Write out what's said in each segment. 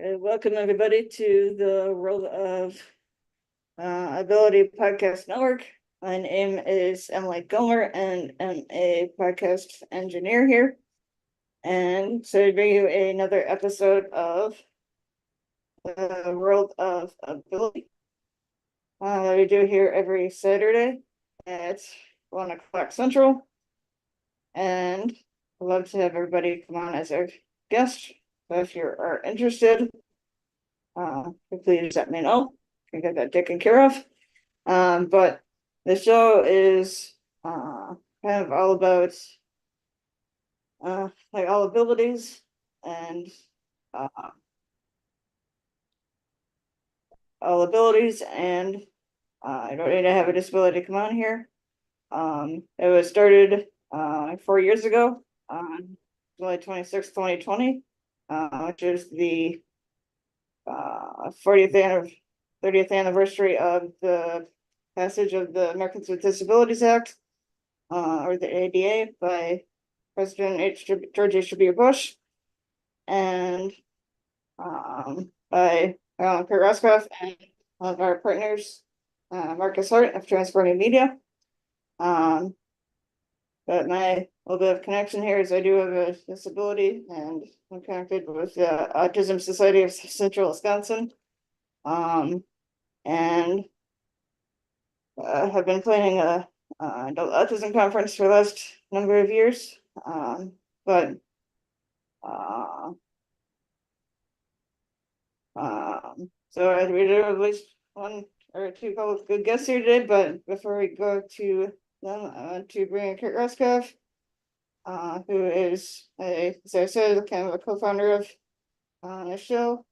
Welcome everybody to the World of Ability Podcast Network. My name is Emily Gomer and I'm a podcast engineer here. And so to bring you another episode of the World of Ability. We do here every Saturday at 1 o'clock Central. And I'd love to have everybody come on as our guest. So if you are interested, please let me know. We can get that taken care of. But the show is kind of all about like all abilities and all abilities and I don't need to have a disability to come on here. It was started 4 years ago on July 26, 2020, which is the 30th anniversary of the passage of the Americans with Disabilities Act, or the ADA, by President George H.W. Bush, and by Kurt Roscoff and one of our partners, Marcus Hart of Transforming Media. But my little bit of connection here is I do have a disability and I'm connected with the Autism Society of Central Wisconsin. And have been planning a adult autism conference for the last number of years. So we do at least one or two good guests here today, but before we go to them, I want to bring in Kurt Roscoff, who is as I said, kind of a co-founder of the show,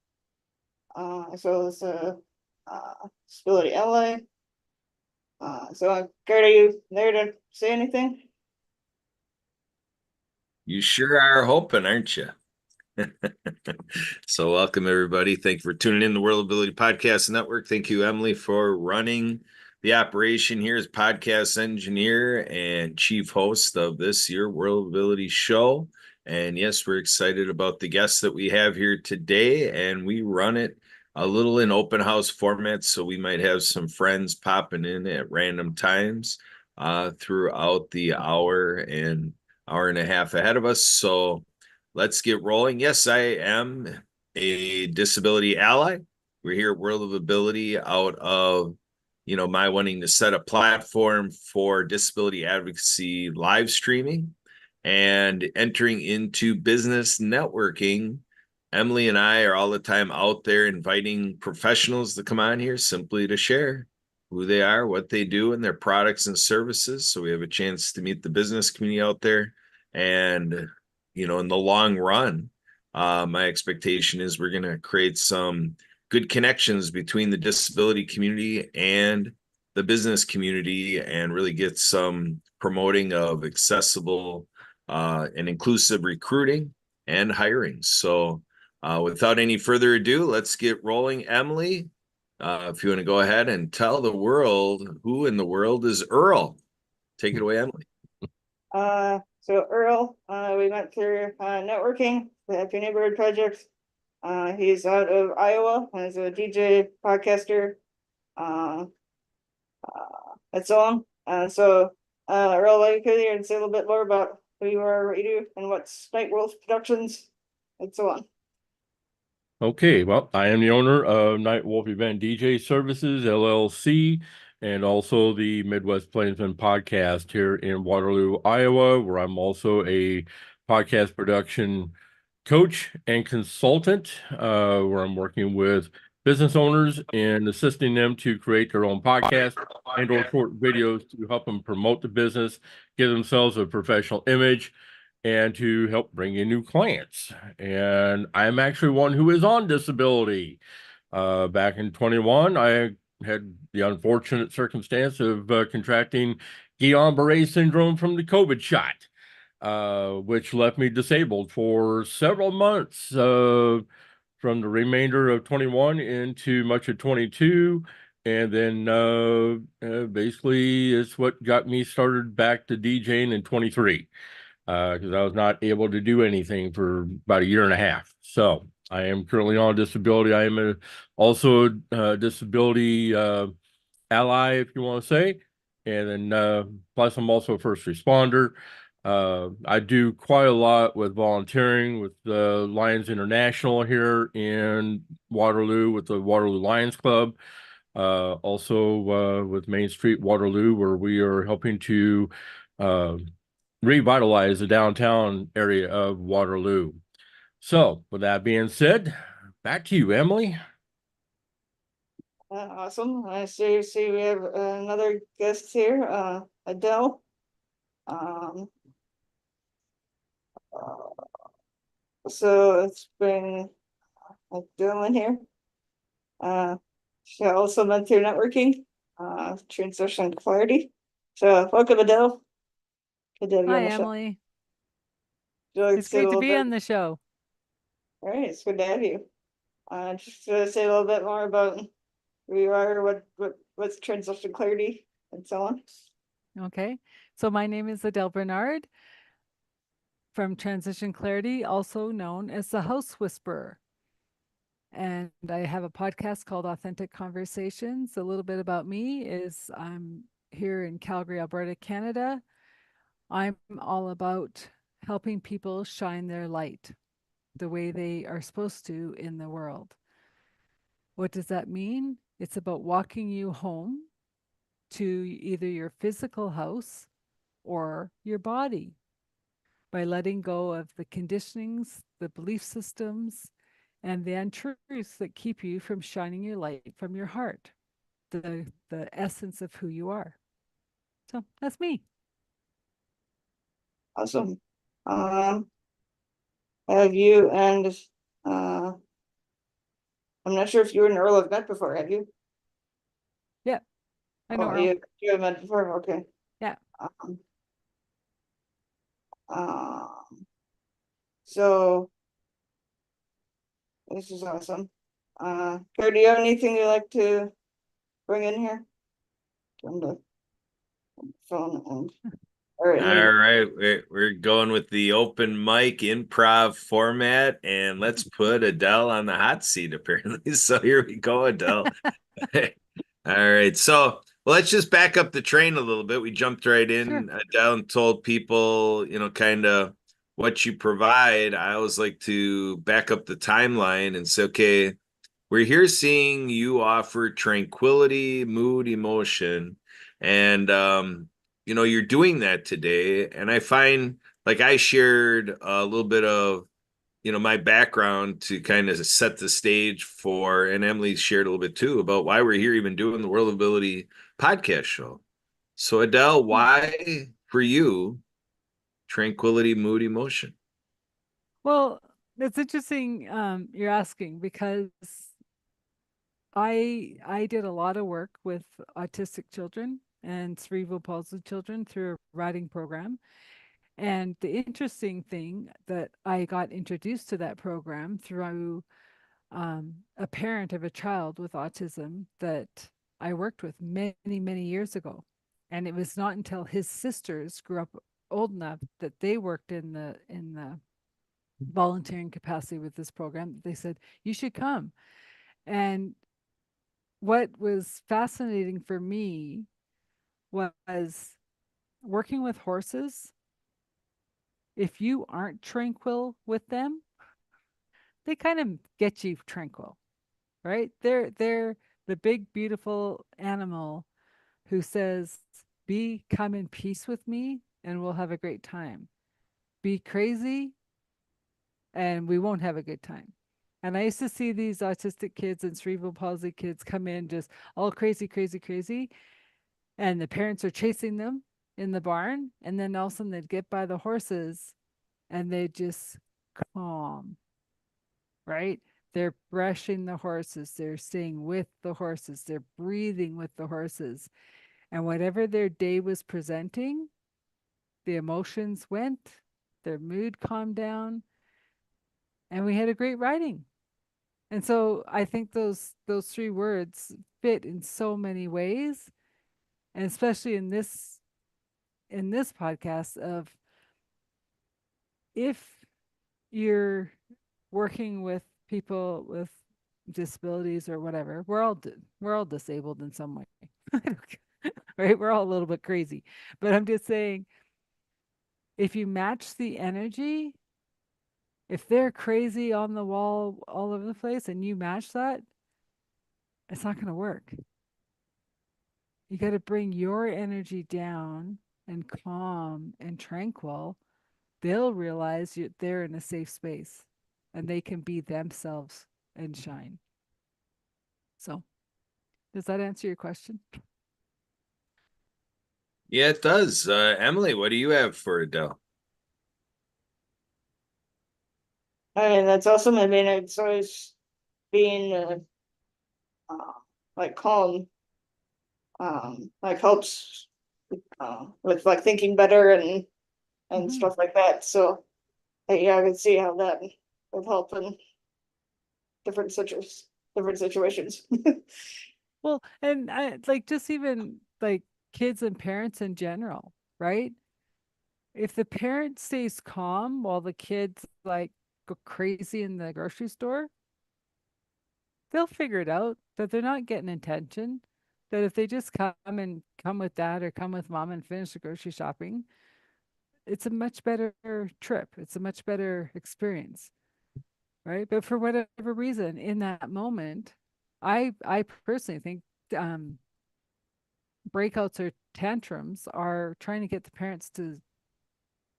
as well as a disability ally. So Kurt, are you there to say anything? You sure are hoping, aren't you? So welcome everybody. Thank you for tuning in to the World Ability Podcast Network. Thank you, Emily, for running the operation here as podcast engineer and chief host of this year World Ability show. And yes, we're excited about the guests that we have here today, and we run it a little in open house format, so we might have some friends popping in at random times throughout the hour and a half ahead of us. So let's get rolling. Yes, I am a disability ally. We're here at World of Ability out of, my wanting to set a platform for disability advocacy live streaming and entering into business networking. Emily and I are all the time out there inviting professionals to come on here simply to share who they are, what they do, and their products and services. So we have a chance to meet the business community out there. And in the long run, my expectation is we're going to create some good connections between the disability community and the business community and really get some promoting of accessible and inclusive recruiting and hiring. So without any further ado, let's get rolling. Emily, if you want to go ahead and tell the world who in the world is Earl. Take it away, Emily. So Earl, we went through networking, the Happy Neighborhood Project. He's out of Iowa as a DJ, podcaster, and so on. So Earl, why don't you come here and say a little bit more about who you are, what you do, and what's Night Wolf Productions, and so on. Okay, well, I am the owner of Night Wolf Event DJ Services, LLC, and also the Midwest Plainsman podcast here in Waterloo, Iowa, where I'm also a podcast production coach and consultant, where I'm working with business owners and assisting them to create their own podcast and or short videos to help them promote the business, give themselves a professional image, and to help bring in new clients. And I'm actually one who is on disability. Back in 21, I had the unfortunate circumstance of contracting Guillain-Barré syndrome from the COVID shot, which left me disabled for several months from the remainder of 21 into much of 22. And then basically it's what got me started back to DJing in 23. Because I was not able to do anything for about a year and a half. So I am currently on disability. I am also a disability ally, if you want to say. And then plus I'm also a first responder. I do quite a lot with volunteering with the Lions International here in Waterloo with the Waterloo Lions Club. Also with Main Street Waterloo, where we are helping to uh, revitalize the downtown area of Waterloo. So, with that being said, back to you, Emily. Awesome. I see we have another guest here, Adele. Um, so it's been a gentleman here. She also went through networking, transition clarity. So welcome, Adele. Good to have you Hi, on the show. Emily. Would you like to It's say a great to little be bit? on the show. All right, it's good to have you. Just to say a little bit more about who you are, what's transition clarity and so on. Okay. So my name is Adele Bernard from Transition Clarity, also known as the House Whisperer. And I have a podcast called Authentic Conversations. A little bit about me is I'm here in Calgary, Alberta, Canada. I'm all about helping people shine their light the way they are supposed to in the world. What does that mean? It's about walking you home to either your physical house or your body by letting go of the conditionings, the belief systems, and the untruths that keep you from shining your light from your heart, the essence of who you are. So that's me. Awesome. Have you and I'm not sure if you and Earl have met before, have you? Yeah, I know. Oh, Earl. you have met before, okay. Yeah. Um, um, so this is awesome. Kurt, do you have anything you'd like to bring in here? Turn the phone and, all right, All right, we're going with the open mic improv format, and let's put Adele on the hot seat, apparently. So here we go, Adele. All right, so let's just back up the train a little bit. We jumped right in, Sure. Adele, and told people, kind of what you provide. I always like to back up the timeline and say, okay, we're here seeing you offer tranquility, mood, emotion, and you're doing that today. And I find like I shared a little bit of my background to kind of set the stage for, and Emily shared a little bit too about why we're here even doing the World Ability podcast show. So Adele, why for you tranquility, mood, emotion? Well, it's interesting you're asking because I did a lot of work with autistic children and cerebral palsy children through a writing program. And the interesting thing that I got introduced to that program through a parent of a child with autism that I worked with many, many years ago. And it was not until his sisters grew up old enough that they worked in the volunteering capacity with this program that they said, you should come. And what was fascinating for me was working with horses. If you aren't tranquil with them, they kind of get you tranquil, right? They're the big beautiful animal who says, "Be come in peace with me, and we'll have a great time. Be crazy, and we won't have a good time." And I used to see these autistic kids and cerebral palsy kids come in just all crazy, crazy, crazy, and the parents are chasing them in the barn, and then all of a sudden they'd get by the horses, and they just calm, right? They're brushing the horses, they're staying with the horses, they're breathing with the horses. And whatever their day was presenting, the emotions went, their mood calmed down, and we had a great writing. And so I think those three words fit in so many ways, and especially in this podcast of if you're working with people with disabilities or whatever. We're all disabled in some way. Right? We're all a little bit crazy. But I'm just saying, if you match the energy, if they're crazy on the wall all over the place and you match that, it's not going to work. You got to bring your energy down and calm and tranquil. They'll realize they're in a safe space and they can be themselves and shine. So, does that answer your question? Yeah, it does. Emily, what do you have for Adele? I mean, that's awesome. I mean, it's always being uh, like calm, like helps with like thinking better and Mhm. stuff like that. So yeah, I can see how that would help in different situations. Well, and I like just even like kids and parents in general, right? If the parent stays calm while the kids like go crazy in the grocery store, they'll figure it out that they're not getting attention. That if they just come with dad or come with mom and finish the grocery shopping, it's a much better trip. It's a much better experience, right? But for whatever reason, in that moment, I personally think um, breakouts or tantrums are trying to get the parents to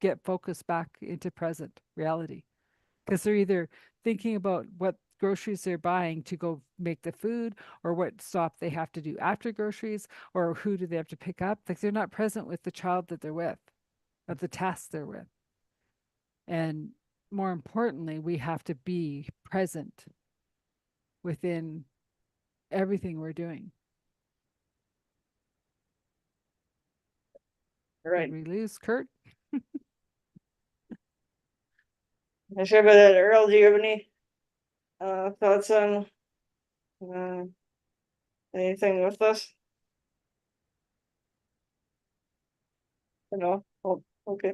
get focused back into present reality because they're either thinking about what groceries they're buying to go make the food or what stop they have to do after groceries or who do they have to pick up. Like they're not present with the child that they're with, of the task they're with. And more importantly, we have to be present within everything we're doing. Right. Did we lose Kurt? I sure about that. Earl, do you have any thoughts on uh anything with this? No. Oh, okay.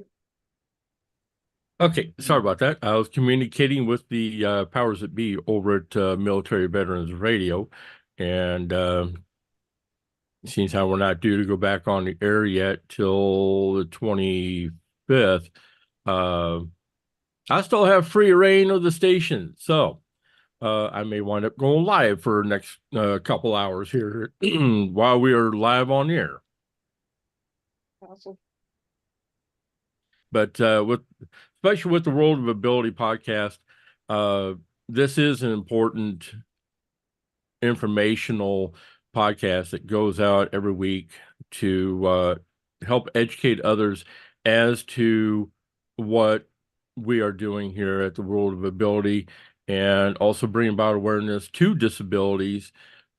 Okay, sorry about that. I was communicating with the powers that be over at Military Veterans Radio, and seems how we're not due to go back on the air yet till the 25th. Uh, I still have free reign of the station, so I may wind up going live for the next couple hours here while we are live on the air. Awesome. But especially with the World of Ability podcast, this is an important informational podcast that goes out every week to help educate others as to what we are doing here at the World of Ability and also bring about awareness to disabilities,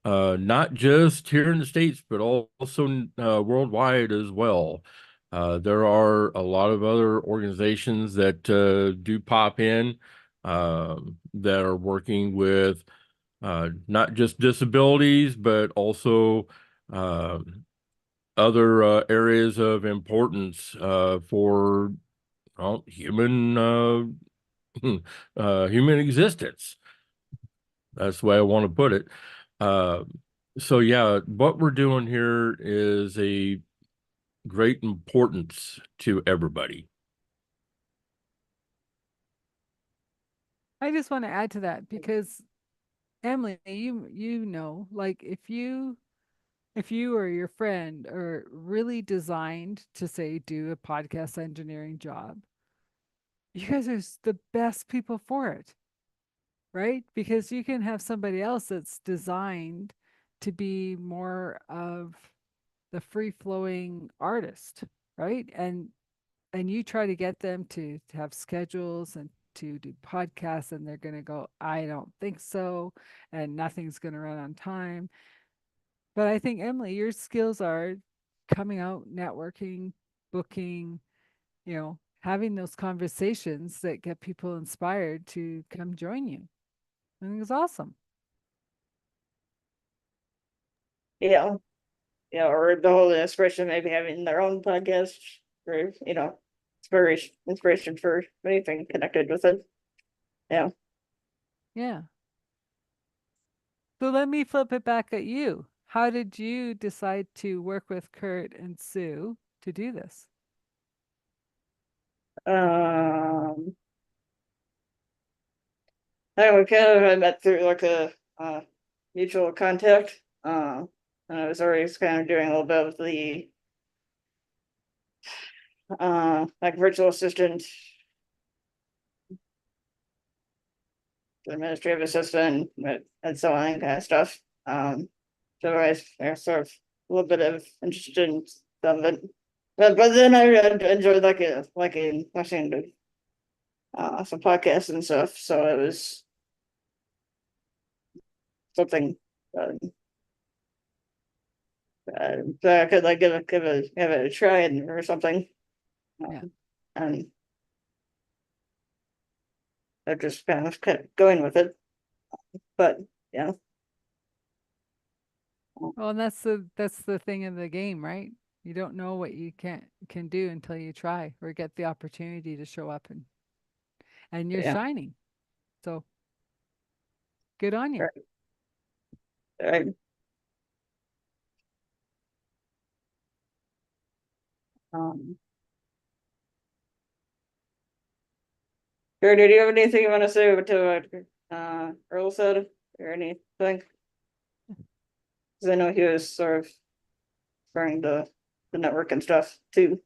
not just here in the States, but also worldwide as well. There are a lot of other organizations that do pop in that are working with not just disabilities, but also other areas of importance for human human existence. That's the way I want to put it. Uh, so yeah, what we're doing here is a great importance to everybody. I just want to add to that because Emily, you know, like if you or your friend are really designed to say do a podcast engineering job, you guys are the best people for it, right? Because you can have somebody else that's designed to be more of the free flowing artist, right? And you try to get them to have schedules and to do podcasts and they're going to go, I don't think so, and nothing's going to run on time. But I think, Emily, your skills are coming out, networking, booking, having those conversations that get people inspired to come join you. I think it's awesome. Yeah. Yeah, or the whole inspiration maybe having their own podcast or inspiration for anything connected with it. Yeah. Yeah. So let me flip it back at you. How did you decide to work with Kurt and Sue to do this? I we kind of had met through like a mutual contact. And I was already kind of doing a little bit of the like virtual assistant, administrative assistant, and so on kind of stuff. So I was sort of a little bit of interested in some of it. But then I enjoyed like in listening to some podcasts and stuff. So it was something that I could like give it a try or something. Yeah. And I just kind of kept going with it. But yeah, Well, and that's the thing in the game, right? You don't know what you can do until you try or get the opportunity to show up and you're Yeah. shining. So good on you. I, um. Gary, do you have anything you want to say to what Earl said or anything? Because I know he was sort of trying the network and stuff too.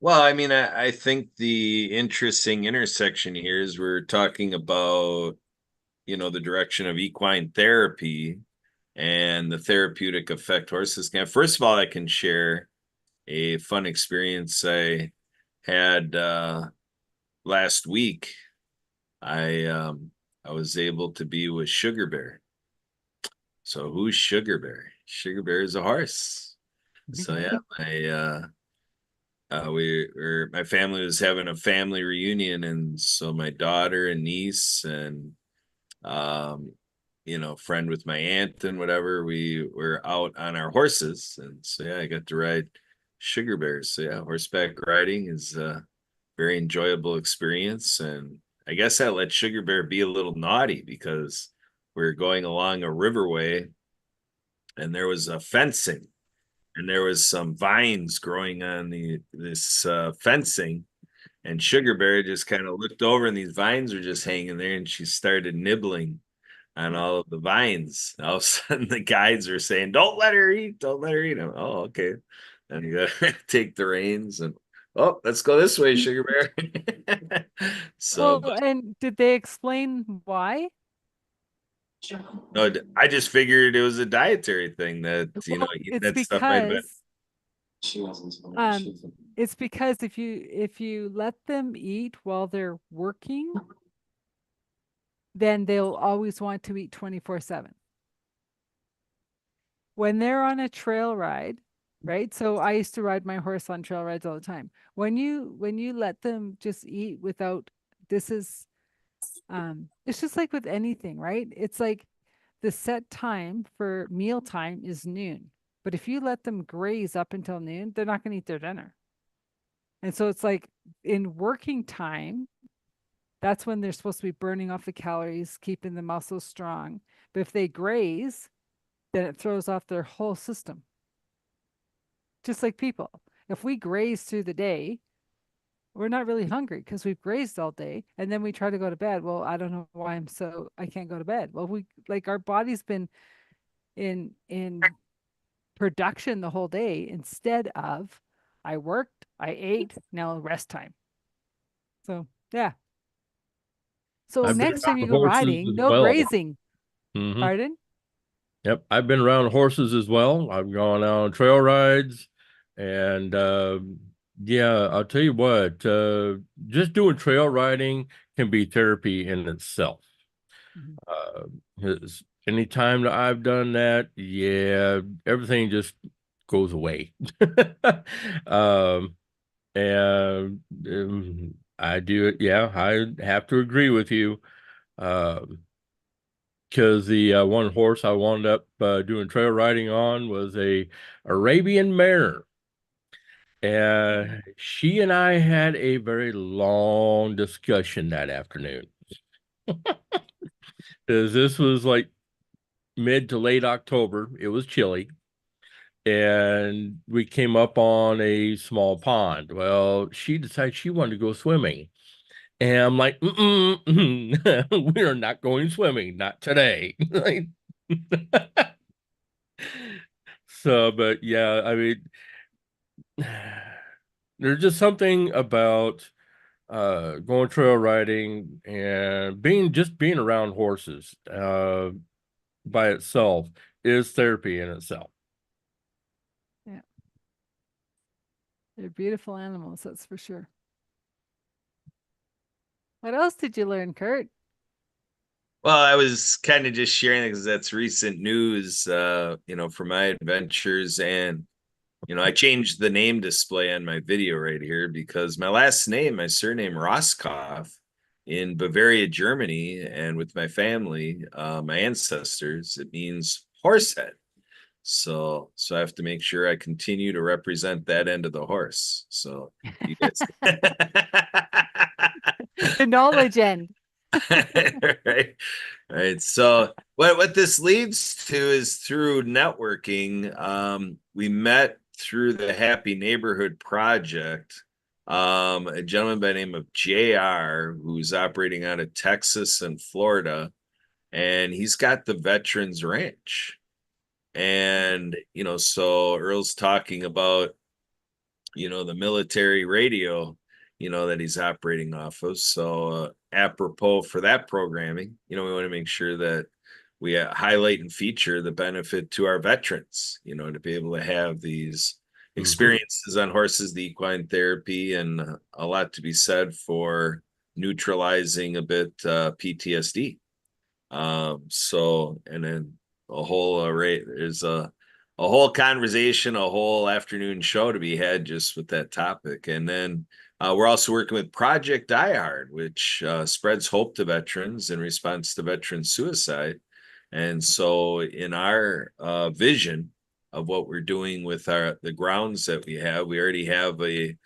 Well, I mean, I think the interesting intersection here is we're talking about, the direction of equine therapy and the therapeutic effect horses can have. First of all, I can share a fun experience I had last week. I was able to be with Sugar Bear. So who's Sugar Bear? Sugar Bear is a horse. So yeah, my family was having a family reunion, and so my daughter and niece and friend with my aunt and whatever, we were out on our horses, and so yeah, I got to ride Sugar Bears. So yeah, horseback riding is a very enjoyable experience, and I guess I let Sugar Bear be a little naughty because we were going along a riverway, and there was a fencing and there was some vines growing on this fencing, and Sugar Bear just kind of looked over and these vines were just hanging there, and she started nibbling on all of the vines. All of a sudden the guides are saying, don't let her eat, don't let her eat. Oh, okay. And you gotta take the reins and let's go this way, Sugar Bear. So Well, and did they explain why? no, I just figured it was a dietary thing that Well, eating it's that stuff might have been. It's because if you let them eat while they're working, then they'll always want to eat 24/7. When they're on a trail ride, right? So I used to ride my horse on trail rides all the time. When you let them just eat without, this is it's just like with anything, right? It's like the set time for meal time is noon. But if you let them graze up until noon, they're not going to eat their dinner. And so it's like in working time, that's when they're supposed to be burning off the calories, keeping the muscles strong. But if they graze, then it throws off their whole system. Just like people. If we graze through the day, we're not really hungry because we've grazed all day, and then we try to go to bed. Well, I don't know why I can't go to bed. Well, we like our body's been in production the whole day instead of I worked, I ate, now rest time. So yeah. So I've been next time you around go horses riding, as no well. grazing. Mhm. Pardon? Yep, I've been around horses as well. I've gone on trail rides, and yeah, I'll tell you what, just doing trail riding can be therapy in itself. Mhm. Anytime that I've done that, yeah, everything just goes away. Um, and I do it. Yeah, I have to agree with you. Because the one horse I wound up doing trail riding on was a Arabian mare. And she and I had a very long discussion that afternoon. Because this was like mid to late October. It was chilly. And we came up on a small pond. Well, she decided she wanted to go swimming. And I'm like, we are not going swimming, not today. So, but yeah, I mean, there's just something about going trail riding and being around horses by itself is therapy in itself. They're beautiful animals, that's for sure. What else did you learn, Kurt? Well, I was kind of just sharing because that's recent news, for my adventures. And, I changed the name display on my video right here because my last name, my surname Roskoff in Bavaria, Germany, and with my family, my ancestors, it means horsehead. So I have to make sure I continue to represent that end of the horse. So you guys The knowledge end. right. Right. So what this leads to is through networking. We met through the Happy Neighborhood Project. A gentleman by the name of JR, who's operating out of Texas and Florida, and he's got the Veterans Ranch. And so Earl's talking about the military radio that he's operating off of. So apropos for that programming, we want to make sure that we highlight and feature the benefit to our veterans, to be able to have these experiences on horses, the equine therapy, and a lot to be said for neutralizing a bit PTSD. And then a whole array, there's a whole conversation, a whole afternoon show to be had just with that topic. And then we're also working with Project Die Hard, which spreads hope to veterans in response to veteran suicide. And so in our vision of what we're doing with the grounds that we already have a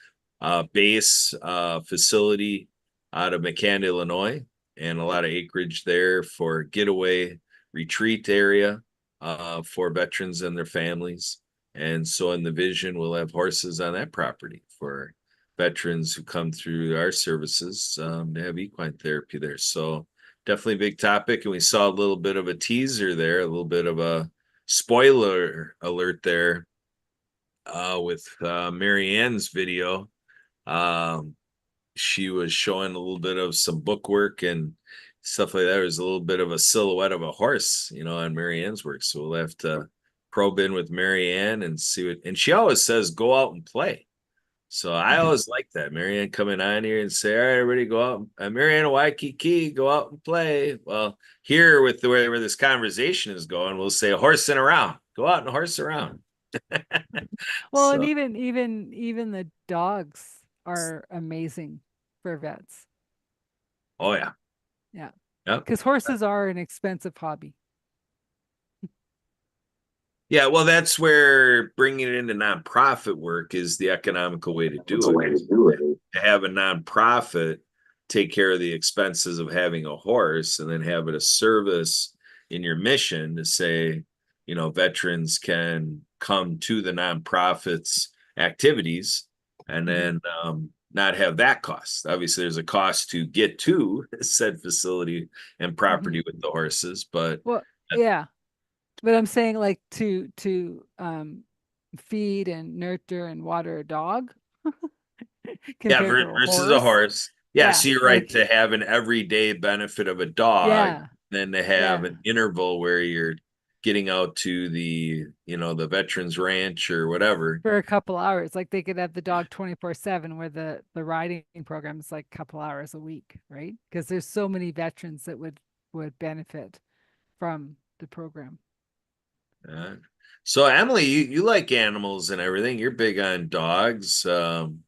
base facility out of McCann, Illinois, and a lot of acreage there for getaway retreat area for veterans and their families. And so in the vision, we'll have horses on that property for veterans who come through our services to have equine therapy there. So definitely a big topic. And we saw a little bit of a teaser there, a little bit of a spoiler alert there with Mary Ann's video. She was showing a little bit of some book work and stuff like that. There was a little bit of a silhouette of a horse, on Mary Ann's work. So we'll have to probe in with Mary Ann and see what, and she always says, go out and play. So I always like that. Mary Ann coming on here and say, all right, everybody go out. Mary Ann Waikiki, go out and play. Well, here with the way where this conversation is going, we'll say horsing around. Go out and horse around. Well, So- and even the dogs are amazing for vets. Oh yeah. Yeah. Yep. Because horses are an expensive hobby. Yeah, well, that's where bringing it into nonprofit work is the economical way to do it. To have a nonprofit take care of the expenses of having a horse and then have it a service in your mission to say, veterans can come to the nonprofit's activities and then not have that cost. Obviously, there's a cost to get to said facility and property with the horses, but Well, yeah. But I'm saying like to feed and nurture and water a dog. yeah, compared to versus a horse. Yeah, Yeah, so you're right like- to have an everyday benefit of a dog, Yeah. then to have Yeah. an interval where you're getting out to the the veterans ranch or whatever. For a couple hours. Like they could have the dog 24/7 where the riding program is like a couple hours a week, right? Because there's so many veterans that would benefit from the program. So Emily, you like animals and everything. You're big on dogs. Kind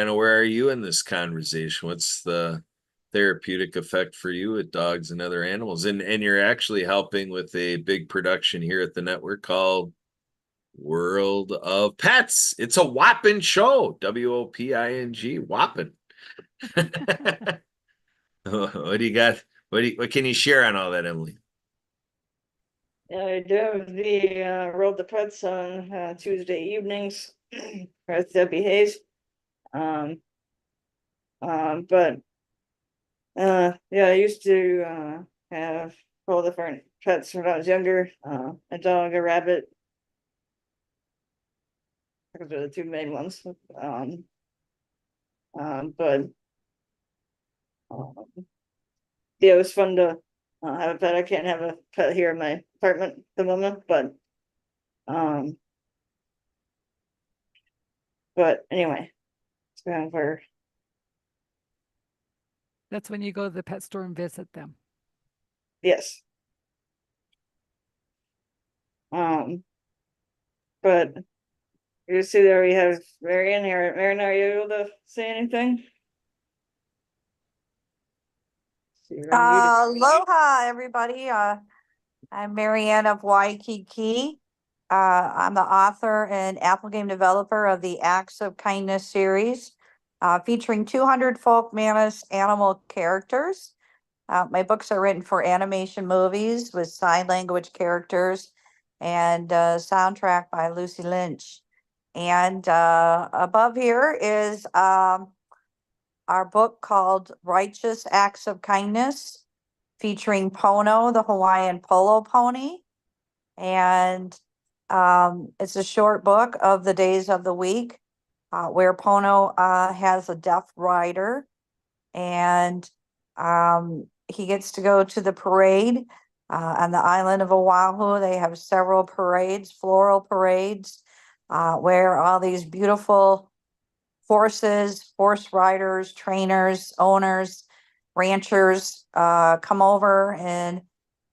of where are you in this conversation? What's the therapeutic effect for you with dogs and other animals? And you're actually helping with a big production here at the network called World of Pets. It's a whopping show. WOPING, whopping. What do you got? What can you share on all that, Emily? Yeah, I do have the Roll the Pets on Tuesday evenings with Debbie Hayes. But yeah, I used to have all different pets when I was younger. A dog, a rabbit. Those are the two main ones. But yeah, it was fun to have a pet. I can't have a pet here in my apartment at the moment, um, but anyway, it's kind of where, That's when you go to the pet store and visit them. yes. But you see there we have Marion here. Marion, are you able to say anything? See, you're unmuted. Aloha, everybody. I'm Marianne of Waikiki. I'm the author and Apple game developer of the Acts of Kindness series, featuring 200 folk manus animal characters. My books are written for animation movies with sign language characters and soundtrack by Lucy Lynch. And above here is our book called Righteous Acts of Kindness, featuring Pono, the Hawaiian polo pony. And it's a short book of the days of the week where Pono has a deaf rider, and he gets to go to the parade on the island of Oahu. They have several parades, floral parades, where all these beautiful horses, horse riders, trainers, owners, ranchers come over and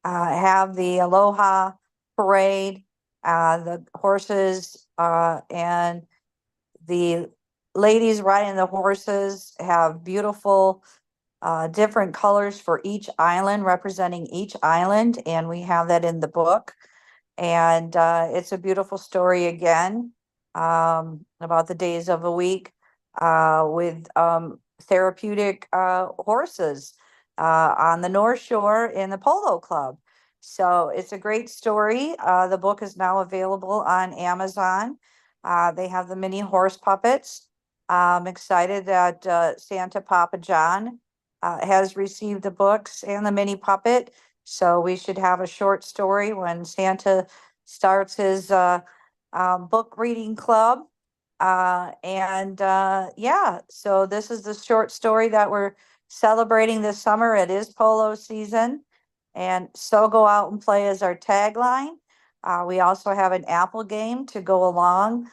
have the Aloha parade. The horses and the ladies riding the horses have beautiful different colors for each island, representing each island, and we have that in the book. And it's a beautiful story again, about the days of the week with therapeutic horses on the North Shore in the Polo Club. So it's a great story. The book is now available on Amazon. They have the mini horse puppets. I'm excited that Santa Papa John has received the books and the mini puppet. So we should have a short story when Santa starts his book reading club. Yeah, so this is the short story that we're celebrating this summer. It is polo season. And so go out and play is our tagline. We also have an Apple game to go along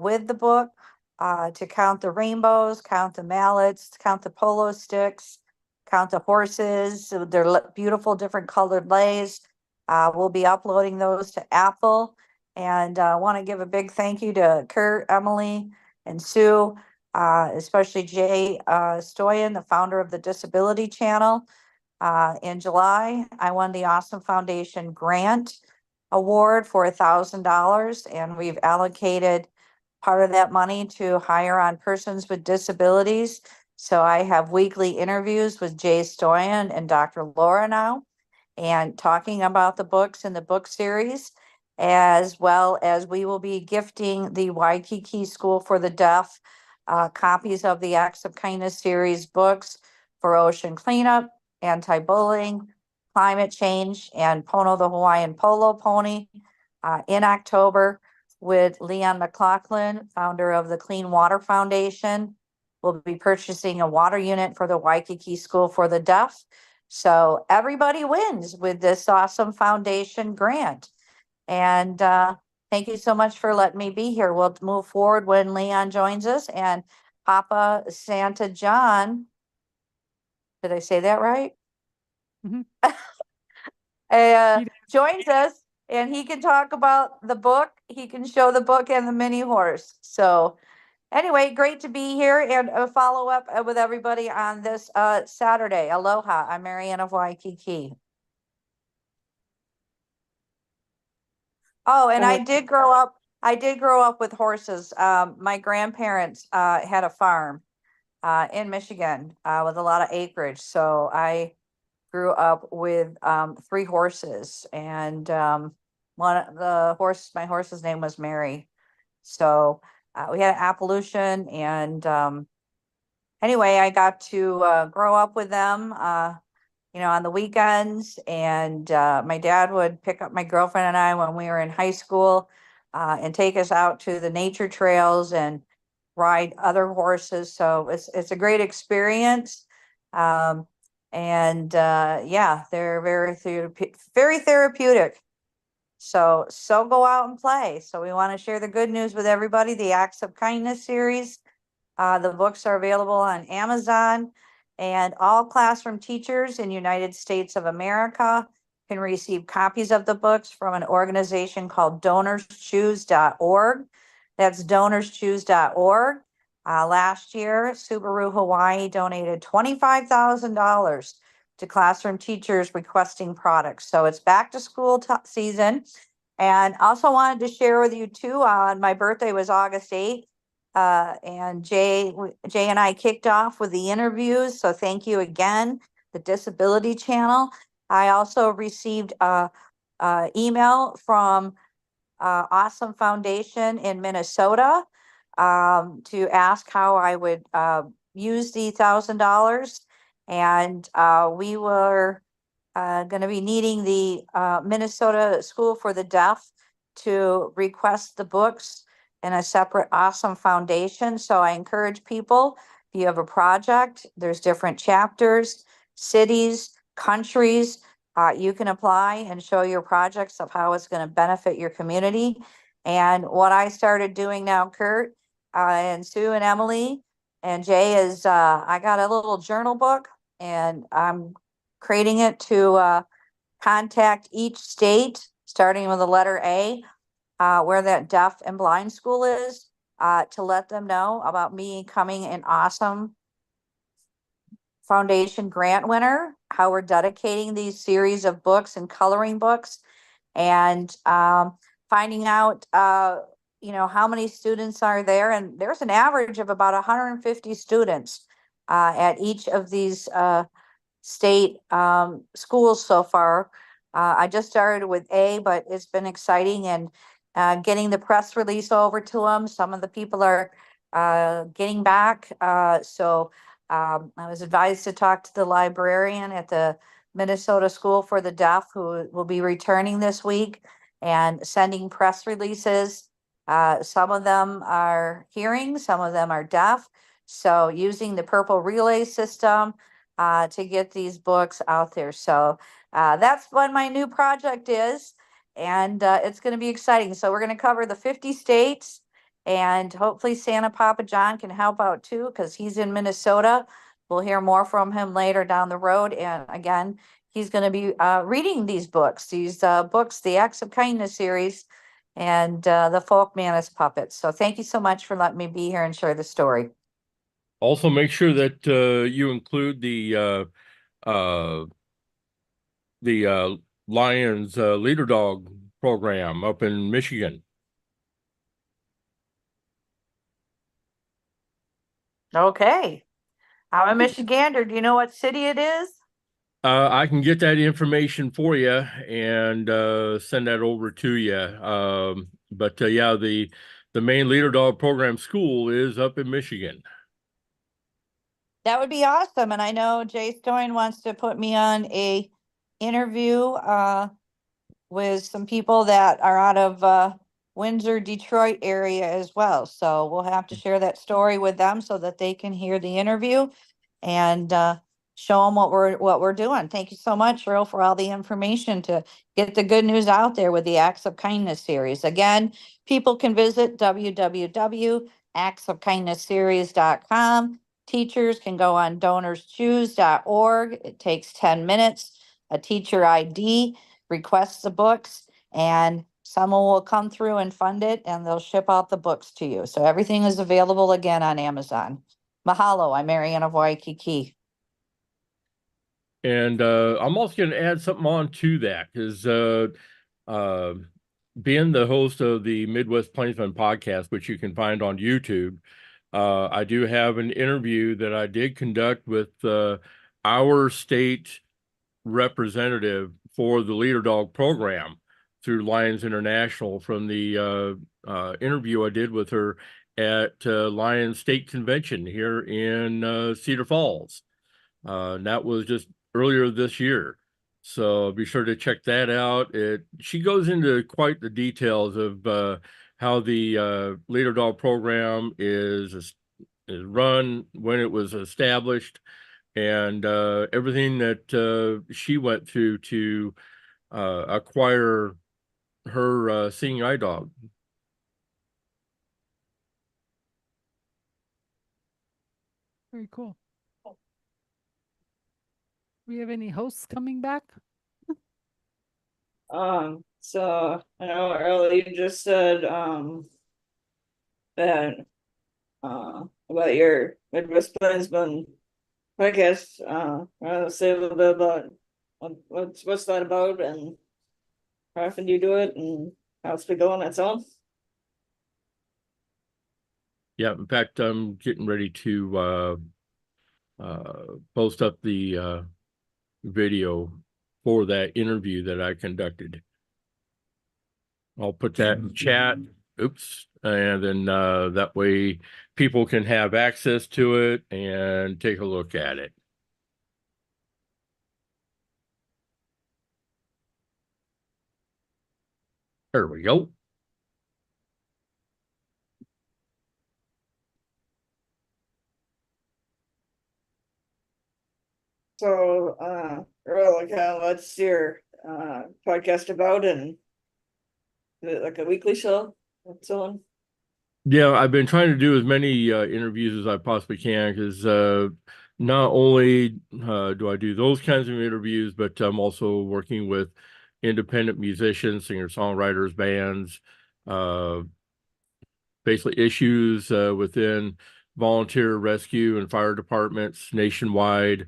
with the book to count the rainbows, count the mallets, count the polo sticks, count the horses. So they're beautiful, different colored leis. We'll be uploading those to Apple. And I want to give a big thank you to Kurt, Emily, and Sue, especially Jay Stoyan, the founder of the Disability Channel. In July, I won the Awesome Foundation Grant Award for $1,000, and we've allocated part of that money to hire on persons with disabilities. So I have weekly interviews with Jay Stoyan and Dr. Laura now, and talking about the books in the book series, as well as we will be gifting the Waikiki School for the Deaf copies of the Acts of Kindness series books for ocean cleanup, anti-bullying, climate change, and Pono the Hawaiian polo pony in October with Leon McLaughlin, founder of the Clean Water Foundation. We'll be purchasing a water unit for the Waikiki School for the Deaf. So everybody wins with this awesome foundation grant. And thank you so much for letting me be here. We'll move forward when Leon joins us, and Papa Santa John, did I say that right? Mhm. Joins us, and he can talk about the book. He can show the book and the mini horse. So anyway, great to be here, and follow up with everybody on this Saturday. Aloha, I'm Marianne of Waikiki. Oh, and I did grow up with horses. My grandparents had a farm in Michigan with a lot of acreage. So I grew up with 3 horses, and my horse's name was Mary. So we had an Appalachian, and anyway, I got to grow up with them, on the weekends. And my dad would pick up my girlfriend and I when we were in high school, and take us out to the nature trails and ride other horses. So it's a great experience. And yeah, they're very therapeutic. So go out and play. So we want to share the good news with everybody. The Acts of Kindness series. The books are available on Amazon, and all classroom teachers in United States of America can receive copies of the books from an organization called DonorsChoose.org. That's DonorsChoose.org. Last year, Subaru Hawaii donated $25,000 to classroom teachers requesting products. So it's back to school season. And also wanted to share with you too, my birthday was August 8th. And Jay and I kicked off with the interviews. So thank you again, the Disability Channel. I also received a email from Awesome Foundation in Minnesota to ask how I would use the $1,000. And we were going to be needing the Minnesota School for the Deaf to request the books in a separate Awesome Foundation. So I encourage people, if you have a project, there's different chapters, cities, countries, you can apply and show your projects of how it's going to benefit your community. And what I started doing now, Kurt, and Sue and Emily and Jay, is I got a little journal book, and I'm creating it to contact each state, starting with the letter A, where that deaf and blind school is, to let them know about me becoming an Awesome Foundation grant winner, how we're dedicating these series of books and coloring books, and finding out, how many students are there. And there's an average of about 150 students at each of these state schools so far. I just started with A, but it's been exciting, and getting the press release over to them. Some of the people are getting back. So I was advised to talk to the librarian at the Minnesota School for the Deaf, who will be returning this week and sending press releases. Some of them are hearing, some of them are deaf. So using the Purple Relay system to get these books out there. So that's what my new project is. And it's going to be exciting. So we're going to cover the 50 states, and hopefully Santa Papa John can help out too, because he's in Minnesota. We'll hear more from him later down the road. And again, he's going to be reading these books, the Acts of Kindness series, and the Folk Manus Puppets. So thank you so much for letting me be here and share the story. Also, make sure that you include the Lions Leader Dog program up in Michigan. Okay. I'm a Michigander. Do you know what city it is? I can get that information for you and send that over to you. But yeah, the main Leader Dog program school is up in Michigan. That would be awesome. And I know Jay Stoyan wants to put me on a interview with some people that are out of Windsor, Detroit area as well. So we'll have to share that story with them so that they can hear the interview and show them what we're doing. Thank you so much, Earl, for all the information to get the good news out there with the Acts of Kindness series. Again, people can visit www.actsofkindnessseries.com. Teachers can go on DonorsChoose.org. It takes 10 minutes. A teacher ID requests the books, and someone will come through and fund it, and they'll ship out the books to you. So everything is available again on Amazon. Mahalo. I'm Marianne of Waikiki. And I'm also going to add something on to that, because being the host of the Midwest Plainsman podcast, which you can find on YouTube, I do have an interview that I did conduct with our state representative for the Leader Dog program through Lions International from the interview I did with her at Lions State Convention here in Cedar Falls. And that was just earlier this year. So be sure to check that out. She goes into quite the details of how the Leader Dog program is run, when it was established, and everything that she went through to acquire her seeing eye dog. Very cool. We have any hosts coming back? So I know earlier you just said, that, about your Midwest Plainsman podcast, say a little bit about what's that about and how often do you do it and how it's been going, that's all? Yeah, in fact, I'm getting ready to post up the video for that interview that I conducted. I'll put that in chat. Oops. And then that way people can have access to it and take a look at it. There we go. So, Earl, what's your podcast about, and is it like a weekly show and so on? Yeah, I've been trying to do as many interviews as I possibly can because not only do I do those kinds of interviews, but I'm also working with independent musicians, singer-songwriters, bands, basically issues within volunteer rescue and fire departments nationwide,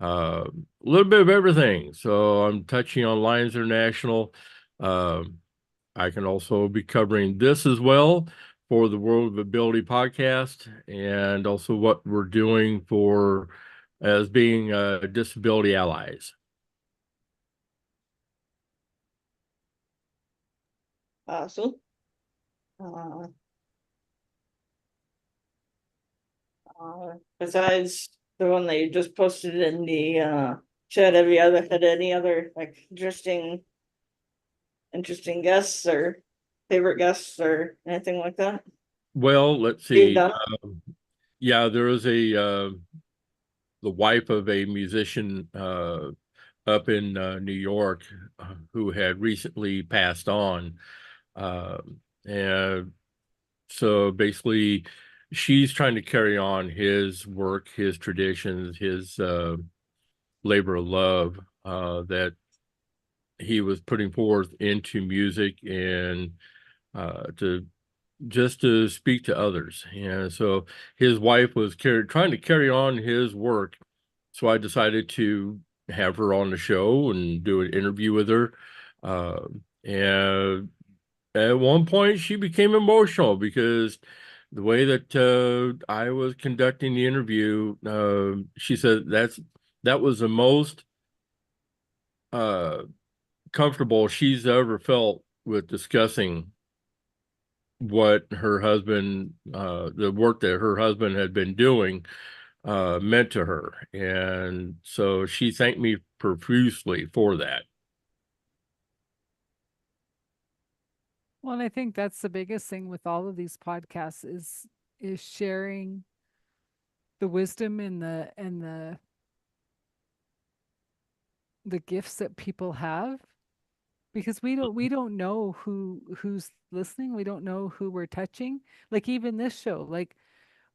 a little bit of everything. So I'm touching on Lions International. I can also be covering this as well for the World of Ability podcast, and also what we're doing for as being disability allies. Awesome. Uh, besides the one that you just posted in the chat, have you had any other like interesting guests or favorite guests or anything like that? Well, let's You've see. done? Yeah, there is the wife of a musician up in New York who had recently passed on. And so basically, she's trying to carry on his work, his traditions, his labor of love that he was putting forth into music and to speak to others. And so his wife was trying to carry on his work. So I decided to have her on the show and do an interview with her. And at one point she became emotional because the way that I was conducting the interview, she said that was the most comfortable she's ever felt with discussing what her husband, the work that her husband had been doing, meant to her. And so she thanked me profusely for that. Well, and I think that's the biggest thing with all of these podcasts is sharing the wisdom and the gifts that people have, because we don't know who's listening. We don't know who we're touching. Like even this show, like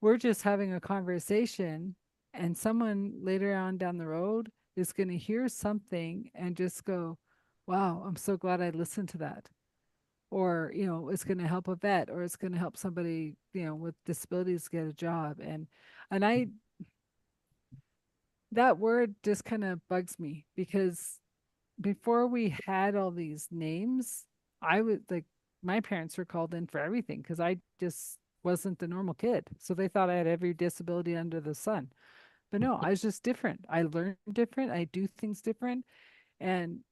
we're just having a conversation and someone later on down the road is going to hear something and just go, wow, I'm so glad I listened to that. Or, you know, it's going to help a vet, or it's going to help somebody, you know, with disabilities get a job. And that word just kind of bugs me because before we had all these names, I would like, my parents were called in for everything because I just wasn't the normal kid. So they thought I had every disability under the sun. But no, I was just different. I learn different. I do things different. And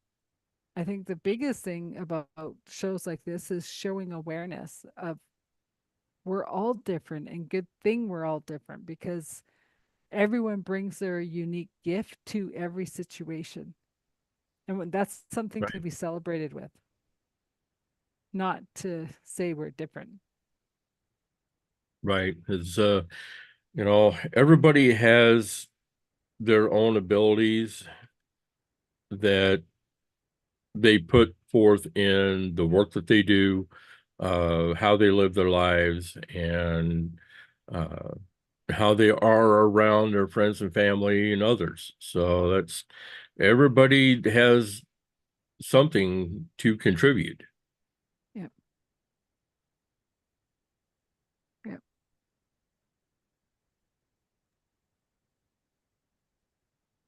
I think the biggest thing about shows like this is showing awareness of we're all different, and good thing we're all different, because everyone brings their unique gift to every situation. And that's something to Right. be celebrated with, not to say we're different. Right. It's everybody has their own abilities that they put forth in the work that they do, how they live their lives, and how they are around their friends and family and others. So that's everybody has something to contribute. Yep. Yep.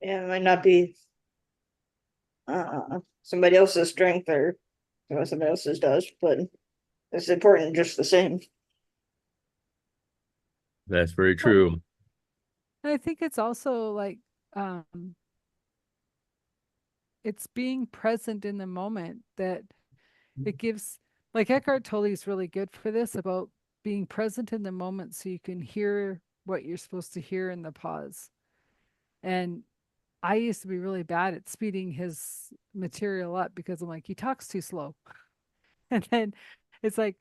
Yeah, it might not be somebody else's strength or what somebody else's does, but it's important just the same. That's very true. And I think it's also like it's being present in the moment that it gives, like Eckhart Tolle is really good for this, about being present in the moment so you can hear what you're supposed to hear in the pause. And I used to be really bad at speeding his material up because I'm like, he talks too slow. And then it's like,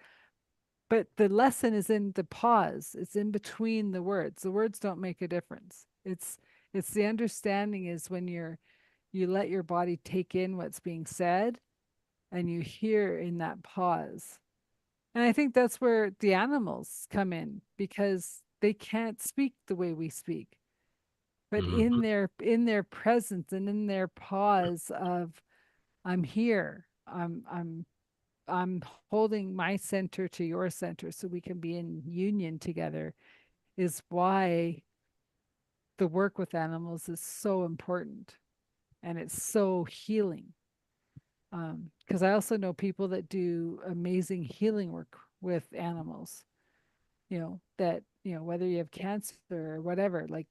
but the lesson is in the pause. It's in between the words. The words don't make a difference. It's the understanding is when you let your body take in what's being said and you hear in that pause. And I think that's where the animals come in, because they can't speak the way we speak. But Mhm. in their presence and in their pause of I'm here, I'm holding my center to your center so we can be in union together, is why the work with animals is so important, and it's so healing. Because I also know people that do amazing healing work with animals, that, whether you have cancer or whatever, like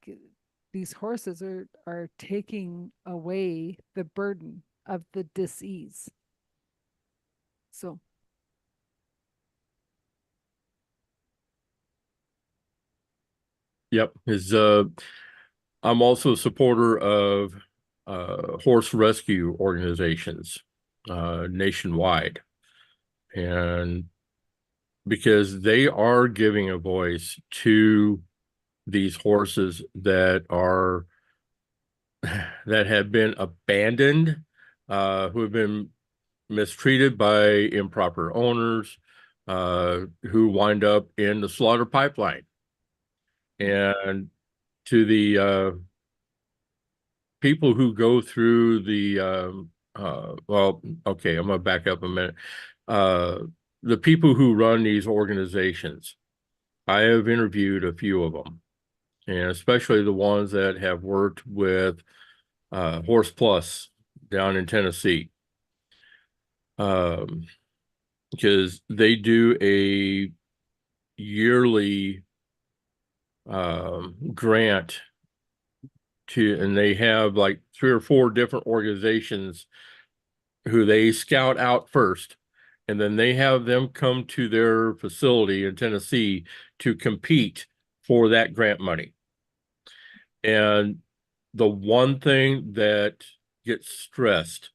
these horses are taking away the burden of the disease. So Yep. I'm also a supporter of horse rescue organizations nationwide. And because they are giving a voice to these horses that have been abandoned, who have been mistreated by improper owners, who wind up in the slaughter pipeline. And to the people who go through well, okay, I'm gonna back up a minute. The people who run these organizations, I have interviewed a few of them, and especially the ones that have worked with Horse Plus down in Tennessee, because they do a yearly grant and they have like 3 or 4 different organizations who they scout out first, and then they have them come to their facility in Tennessee to compete for that grant money. And the one thing that gets stressed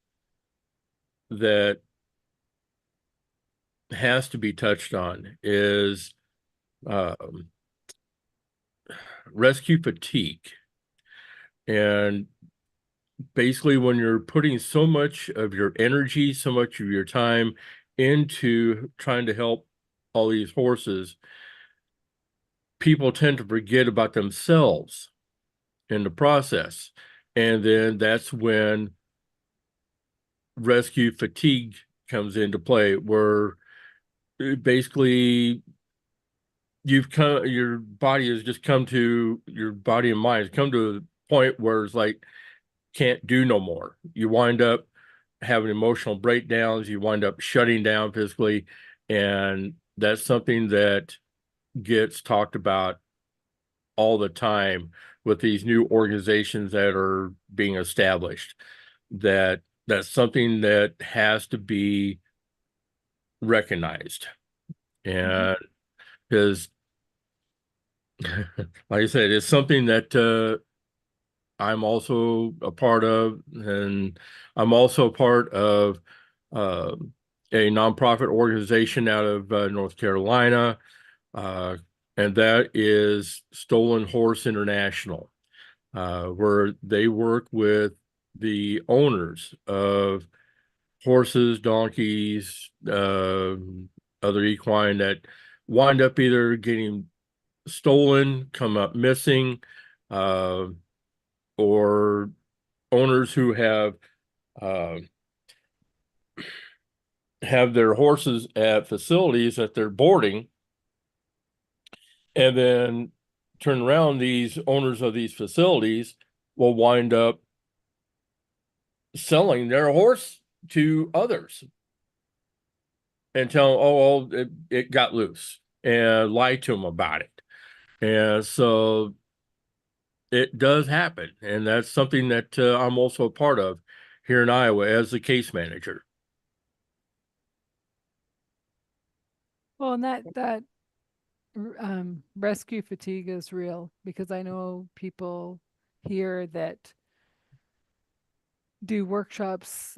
that has to be touched on is rescue fatigue. And basically, when you're putting so much of your energy, so much of your time into trying to help all these horses, people tend to forget about themselves in the process. And then that's when rescue fatigue comes into play, where basically your body has just come to, your body and mind has come to a point where it's like, can't do no more. You wind up having emotional breakdowns, you wind up shutting down physically. And that's something that gets talked about all the time with these new organizations that are being established, that's something that has to be recognized. And because like I said, it's something that I'm also a part of, and I'm also part of uh, a nonprofit organization out of North Carolina, uh, and that is Stolen Horse International, where they work with the owners of horses, donkeys, other equine that wind up either getting stolen, come up missing, uh, or owners who uh, have their horses at facilities that they're boarding, and then turn around, these owners of these facilities will wind up selling their horse to others and tell them, oh, well, it got loose, and lie to them about it. And so it does happen. And that's something that I'm also a part of here in Iowa as the case manager. Well, and that rescue fatigue is real, because I know people here that do workshops,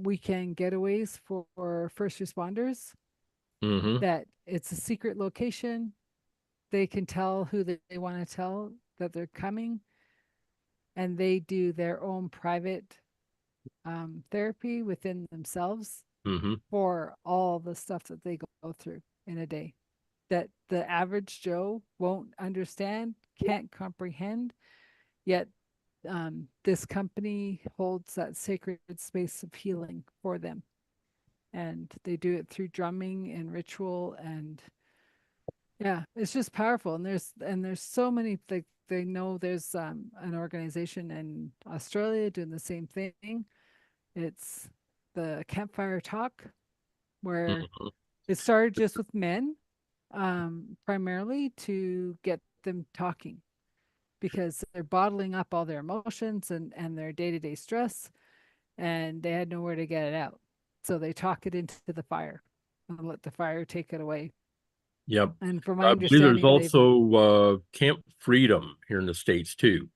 weekend getaways for first responders, Mm-hmm. that it's a secret location. They can tell who they want to tell that they're coming, and they do their own private therapy within themselves Mm-hmm. for all the stuff that they go through in a day, that the average Joe won't understand, can't comprehend. Yet this company holds that sacred space of healing for them, and they do it through drumming and ritual. And yeah, it's just powerful. And there's so many, they know there's an organization in Australia doing the same thing. It's the Campfire Talk, where Mm-hmm. it started just with men, primarily to get them talking, because they're bottling up all their emotions and their day-to-day stress, and they had nowhere to get it out. So they talk it into the fire and let the fire take it away. Yep. And from my I believe there's understanding, also Camp Freedom here in the States too.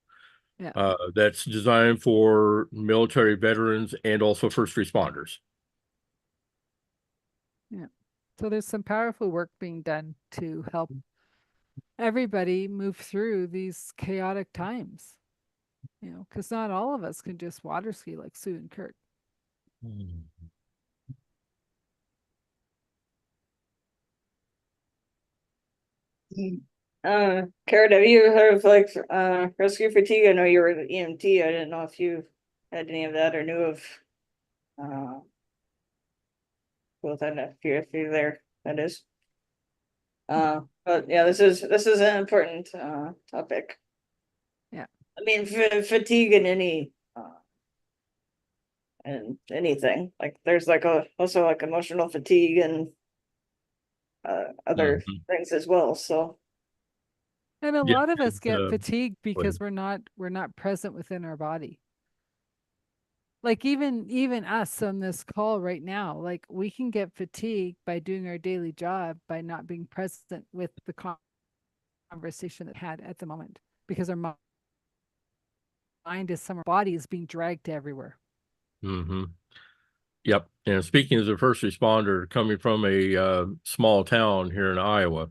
yeah. That's designed for military veterans and also first responders. Yeah. So there's some powerful work being done to help everybody move through these chaotic times, because not all of us can just water ski like Sue and Kurt. Karen, have you heard of like rescue fatigue? I know you were an EMT. I didn't know if you had any of that or knew of well then if you're there, that is. But yeah, this is an important topic. Yeah. I mean fatigue in any and anything. Like there's like also like emotional fatigue and other Mhm. things as well. So And a Yeah, lot of us get uh, fatigued because we're not present within our body. Like even us on this call right now, like we can get fatigued by doing our daily job by not being present with the conversation that we had at the moment, because our mind is somewhere, body is being dragged to everywhere. Mm-hmm. Yep. And speaking as a first responder coming from a small town here in Iowa,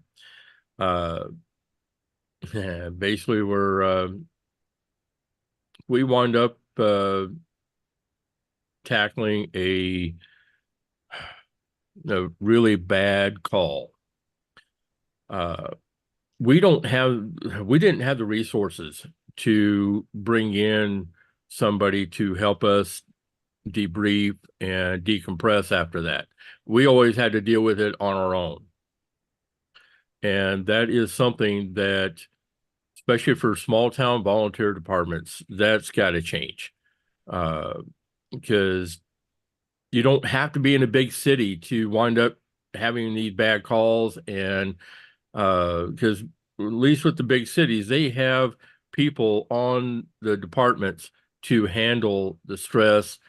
basically we wind up tackling a really bad call. We didn't have the resources to bring in somebody to help us debrief and decompress after that. We always had to deal with it on our own. And that is something that, especially for small town volunteer departments, that's got to change. Because you don't have to be in a big city to wind up having these bad calls. And because at least with the big cities, they have people on the departments to handle the stress,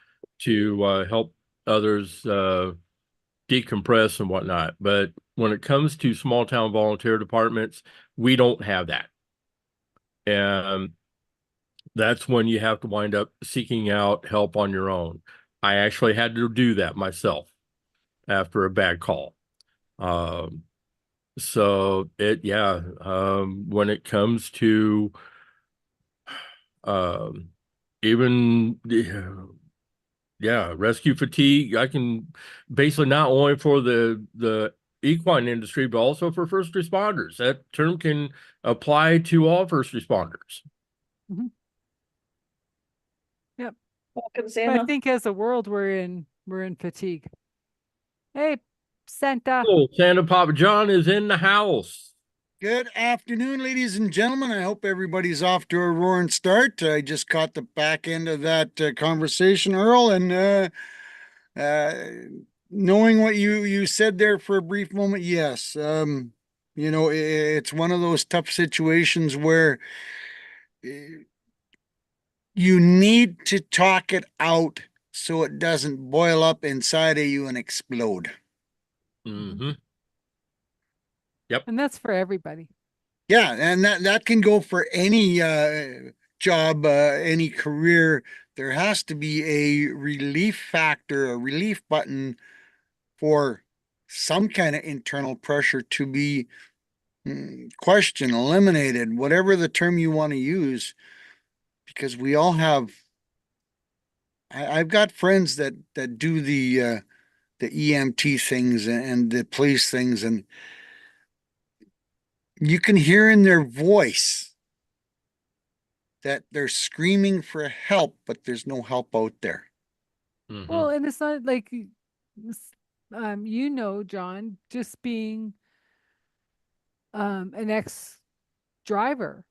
to help others decompress and whatnot. But when it comes to small town volunteer departments, we don't have that. And that's when you have to wind up seeking out help on your own. I actually had to do that myself after a bad call. So when it comes to even rescue fatigue, I can basically not only for the equine industry, but also for first responders. That term can apply to all first responders. Welcome, I Santa. think as a world we're in fatigue. Hey, Santa. Oh, Santa Papa John is in the house. Good afternoon, ladies and gentlemen. I hope everybody's off to a roaring start. I just caught the back end of that conversation, Earl, and knowing what you said there for a brief moment, yes. It's one of those tough situations where you need to talk it out so it doesn't boil up inside of you and explode. Mm-hmm. And that's for everybody. Yeah, and that can go for any job, any career. There has to be a relief factor, a relief button for some kind of internal pressure to be questioned, eliminated, whatever the term you want to use, because we all have. I've got friends that do the EMT things and the police things, and you can hear in their voice that they're screaming for help, but there's no help out there. Mm-hmm. Well, and it's not like, John, just being an ex-driver,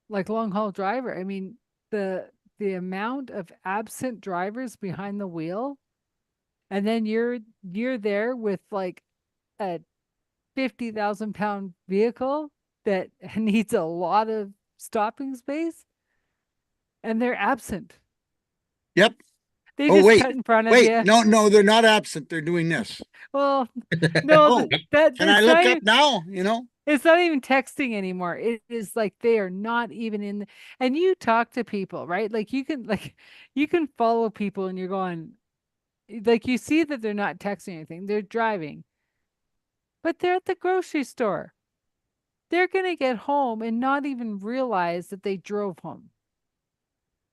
like long haul driver. I mean, the amount of absent drivers behind the wheel, and then you're there with like a 50,000-pound vehicle that needs a lot of stopping space, and they're absent. Yep. They Oh, just wait, cut in front of you. No, they're not absent. They're doing this. Well, no, Oh, that Can I it's look not up even, now? it's not even texting anymore. It is like they are not even in. And you talk to people, right? Like you can follow people, and you're going, like you see that they're not texting anything. They're driving, but they're at the grocery store. They're gonna get home and not even realize that they drove home.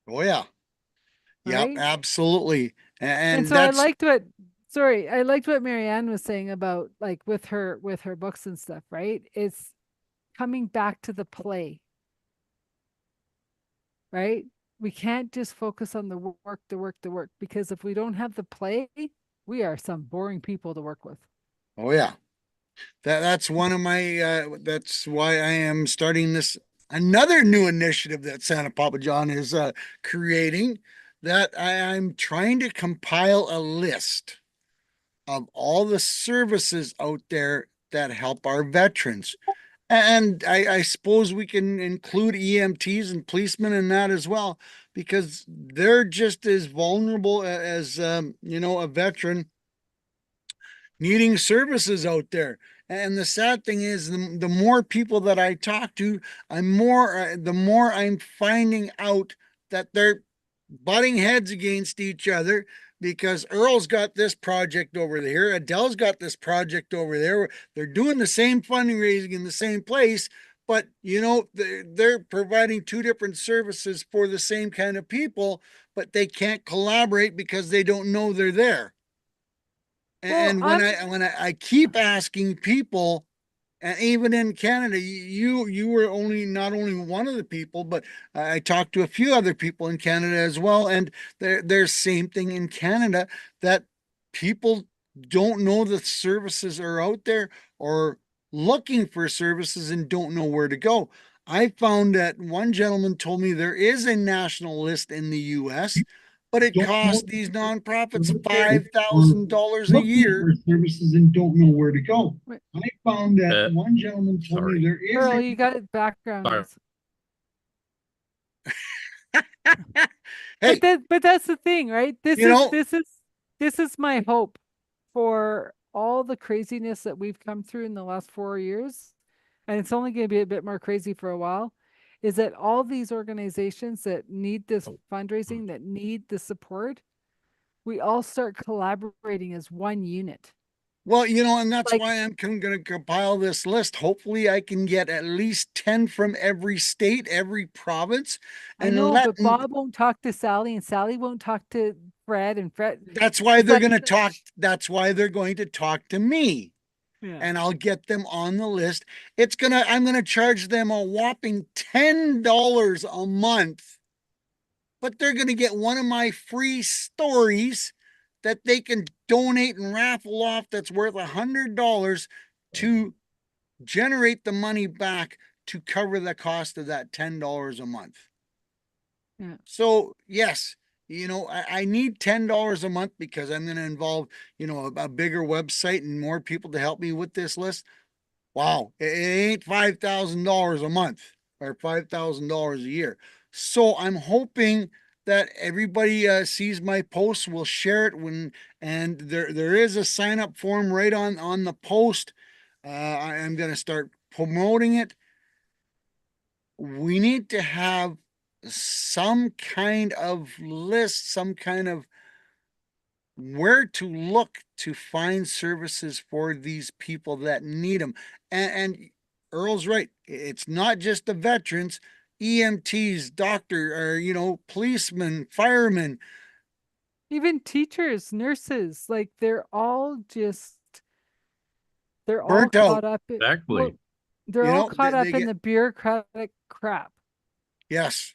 Oh yeah. Yep, Right? absolutely. And So I that's liked what Marianne was saying about like with her books and stuff, right? It's coming back to the play. Right? We can't just focus on the work, because if we don't have the play, we are some boring people to work with. oh yeah. That's one of my that's why I am starting this another new initiative that Santa Papa John is creating, that I'm trying to compile a list of all the services out there that help our veterans. And I suppose we can include EMTs and policemen in that as well, because they're just as vulnerable as a veteran needing services out there. And the sad thing is, the more people that I talk to, the more I'm finding out that they're butting heads against each other, because Earl's got this project over there, Adele's got this project over there. They're doing the same fundraising in the same place, but they're providing two different services for the same kind of people, but they can't collaborate because they don't know they're there. And when I keep asking people, and even in Canada, you were not only one of the people, but I talked to a few other people in Canada as well, and there's same thing in Canada, that people don't know the services are out there, or looking for services and don't know where to go. I found that one gentleman told me there is a national list in the US, but it costs these nonprofits $5,000 a year. Services and don't know where to go. I found that one gentleman told me there is. Earl, you got it background. Sorry. noise. Hey, But that's the thing, right? You know- This is my hope for all the craziness that we've come through in the last 4 years, and it's only going to be a bit more crazy for a while, is that all these organizations that need this fundraising, that need the support, we all start collaborating as one unit. well, and that's Like- why I'm gonna compile this list. Hopefully I can get at least 10 from every state, every province. I And know, let, but Bob won't talk to Sally, and Sally won't talk to Fred, and Fred. that's why It's they're like- gonna talk, that's why they're going to talk to me. Yeah. And I'll get them on the list. I'm gonna charge them a whopping $10 a month. But they're gonna get one of my free stories that they can donate and raffle off that's worth $100 to generate the money back to cover the cost of that $10 a month. Yeah. So yes, I need $10 a month because I'm going to involve, a bigger website and more people to help me with this list. Wow, it ain't $5,000 a month or $5,000 a year. So I'm hoping that everybody sees my posts, will share it and there is a sign up form right on the post. I'm going to start promoting it. We need to have some kind of list, some kind of where to look to find services for these people that need them. And Earl's right. It's not just the veterans, EMTs, doctor, or, policemen, firemen. Even teachers, nurses, like they're all Burnt out. caught up in, Exactly. they're You all know, caught they up in get- the bureaucratic crap. Yes.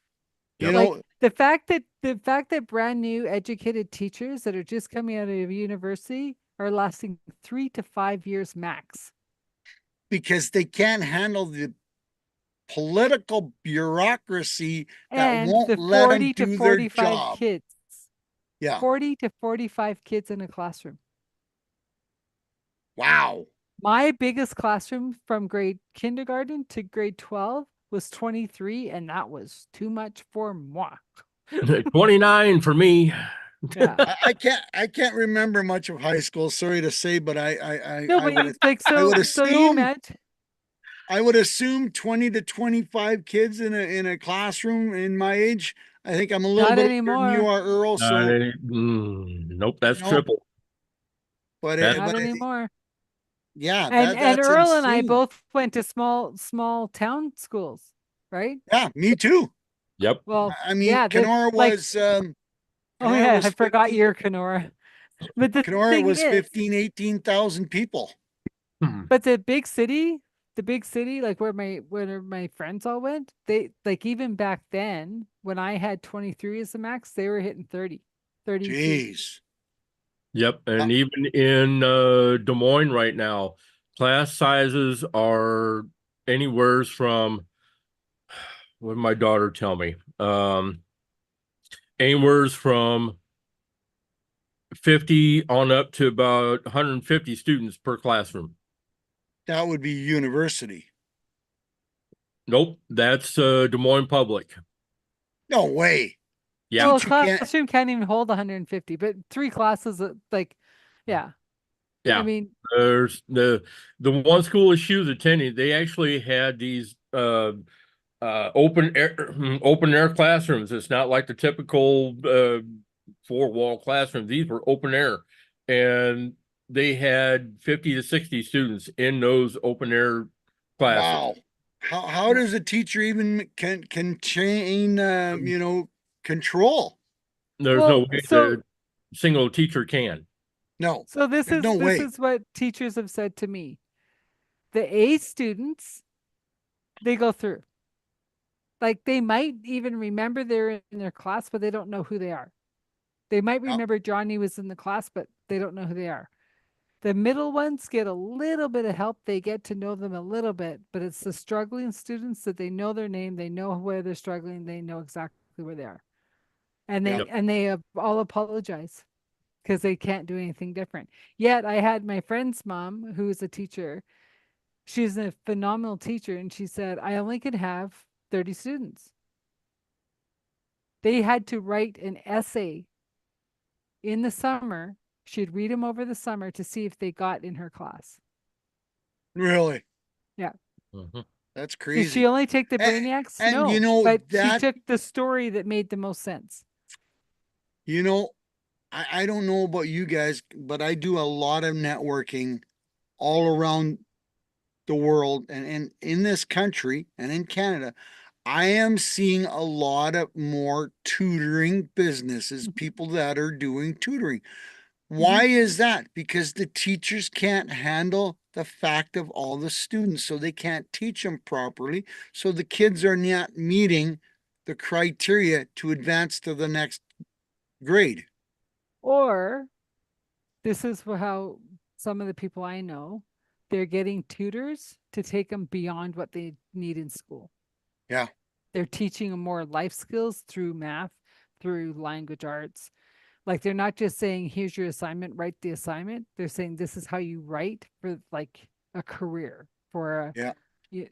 Yep. Like the fact that brand new educated teachers that are just coming out of university are lasting 3 to 5 years max. because they can't handle the political bureaucracy that And won't the let 40 them to do their 45 job. kids. Yeah. 40 to 45 kids in a classroom. Wow. My biggest classroom from grade kindergarten to grade 12 was 23, and that was too much for moi. 29 for me. Yeah. I can't remember much of high school. Sorry to say, but No, I but would, it's like I would so you assume imagine I would assume 20 to 25 kids in a classroom in my age. I think I'm a little Not bit older than you anymore. are, Earl. So, Nope, that's No. triple. but That's- not anymore. yeah, And that's Earl and I insane. both went to small town schools, right? Yeah, me too. Yep. Well, I mean, yeah, Kenora like, was, oh Kenora yeah, was I forgot 15 your Kenora. But the Kenora thing was is, 18,000 people. but the big city, like where my friends all went, they like even back then when I had 23 as the max, they were hitting 30. Jeez. Yep. And even in Des Moines right now, class sizes are anywhere from, what did my daughter tell me? Anywhere from 50 on up to about 150 students per classroom. That would be university. Nope, that's Des Moines Public. No way. Yeah. Well, a Teacher can't- classroom can't even hold 150, but 3 classes, like, yeah. Yeah. I mean, There's the one school she was attending, they actually had these open air classrooms. It's not like the typical 4-wall classroom. These were open air, and they had 50 to 60 students in those open air classes. Wow. How does a teacher even can chain control? There's Well, no way so- the single teacher can. No. so this There's is no way. what teachers have said to me. The A students, they go through. Like they might even remember they're in their class, but they don't know who they are. They might Yep. remember Johnny was in the class, but they don't know who they are. The middle ones get a little bit of help. They get to know them a little bit, but it's the struggling students that they know their name, they know where they're struggling, they know exactly where they are. And Yep. they all apologize because they can't do anything different. Yet I had my friend's mom, who is a teacher. She's a phenomenal teacher, and she said, I only could have 30 students. They had to write an essay in the summer. She'd read them over the summer to see if they got in her class. Really? Mhm. That's Did crazy. she only take the And- brainiacs? and No, you know but she that- took the story that made the most sense. You know, I don't know about you guys, but I do a lot of networking all around the world and in this country and in Canada. I am seeing a lot of more tutoring businesses, people that are doing tutoring. Why is that? Because the teachers can't handle the fact of all the students, so they can't teach them properly. So the kids are not meeting the criteria to advance to the next grade. Or this is how some of the people I know, they're getting tutors to take them beyond what they need in school. Yeah. They're teaching them more life skills through math, through language arts. Like they're not just saying, here's your assignment, write the assignment. They're saying this is how you write for like a career for a, Yeah.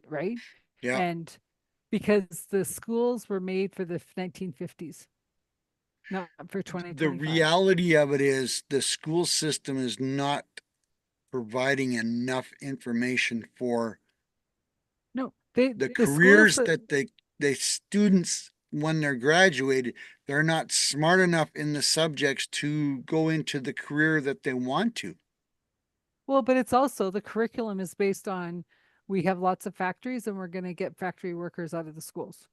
right? Yeah. And because the schools were made for the 1950s, not for The 2025. reality of it is the school system is not providing enough information for No, the schools careers that the students, when they're graduated, they're not smart enough in the subjects to go into the career that they want to. well, but it's also the curriculum is based on we have lots of factories and we're going to get factory workers out of the schools,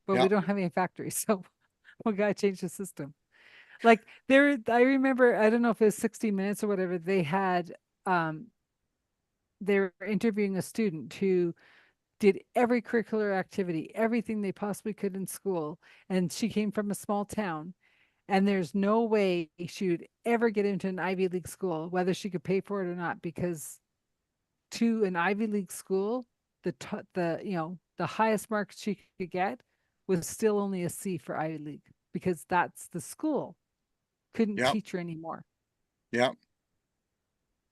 but Yeah. we don't have any factories, so we got to change the system. Like I remember, I don't know if it was 60 Minutes or whatever, they had, they were interviewing a student who did every curricular activity, everything they possibly could in school. And she came from a small town. And there's no way she would ever get into an Ivy League school, whether she could pay for it or not, because to an Ivy League school, the highest marks she could get was still only a C for Ivy League, because that's the school. Couldn't Yep. teach her anymore. Yep.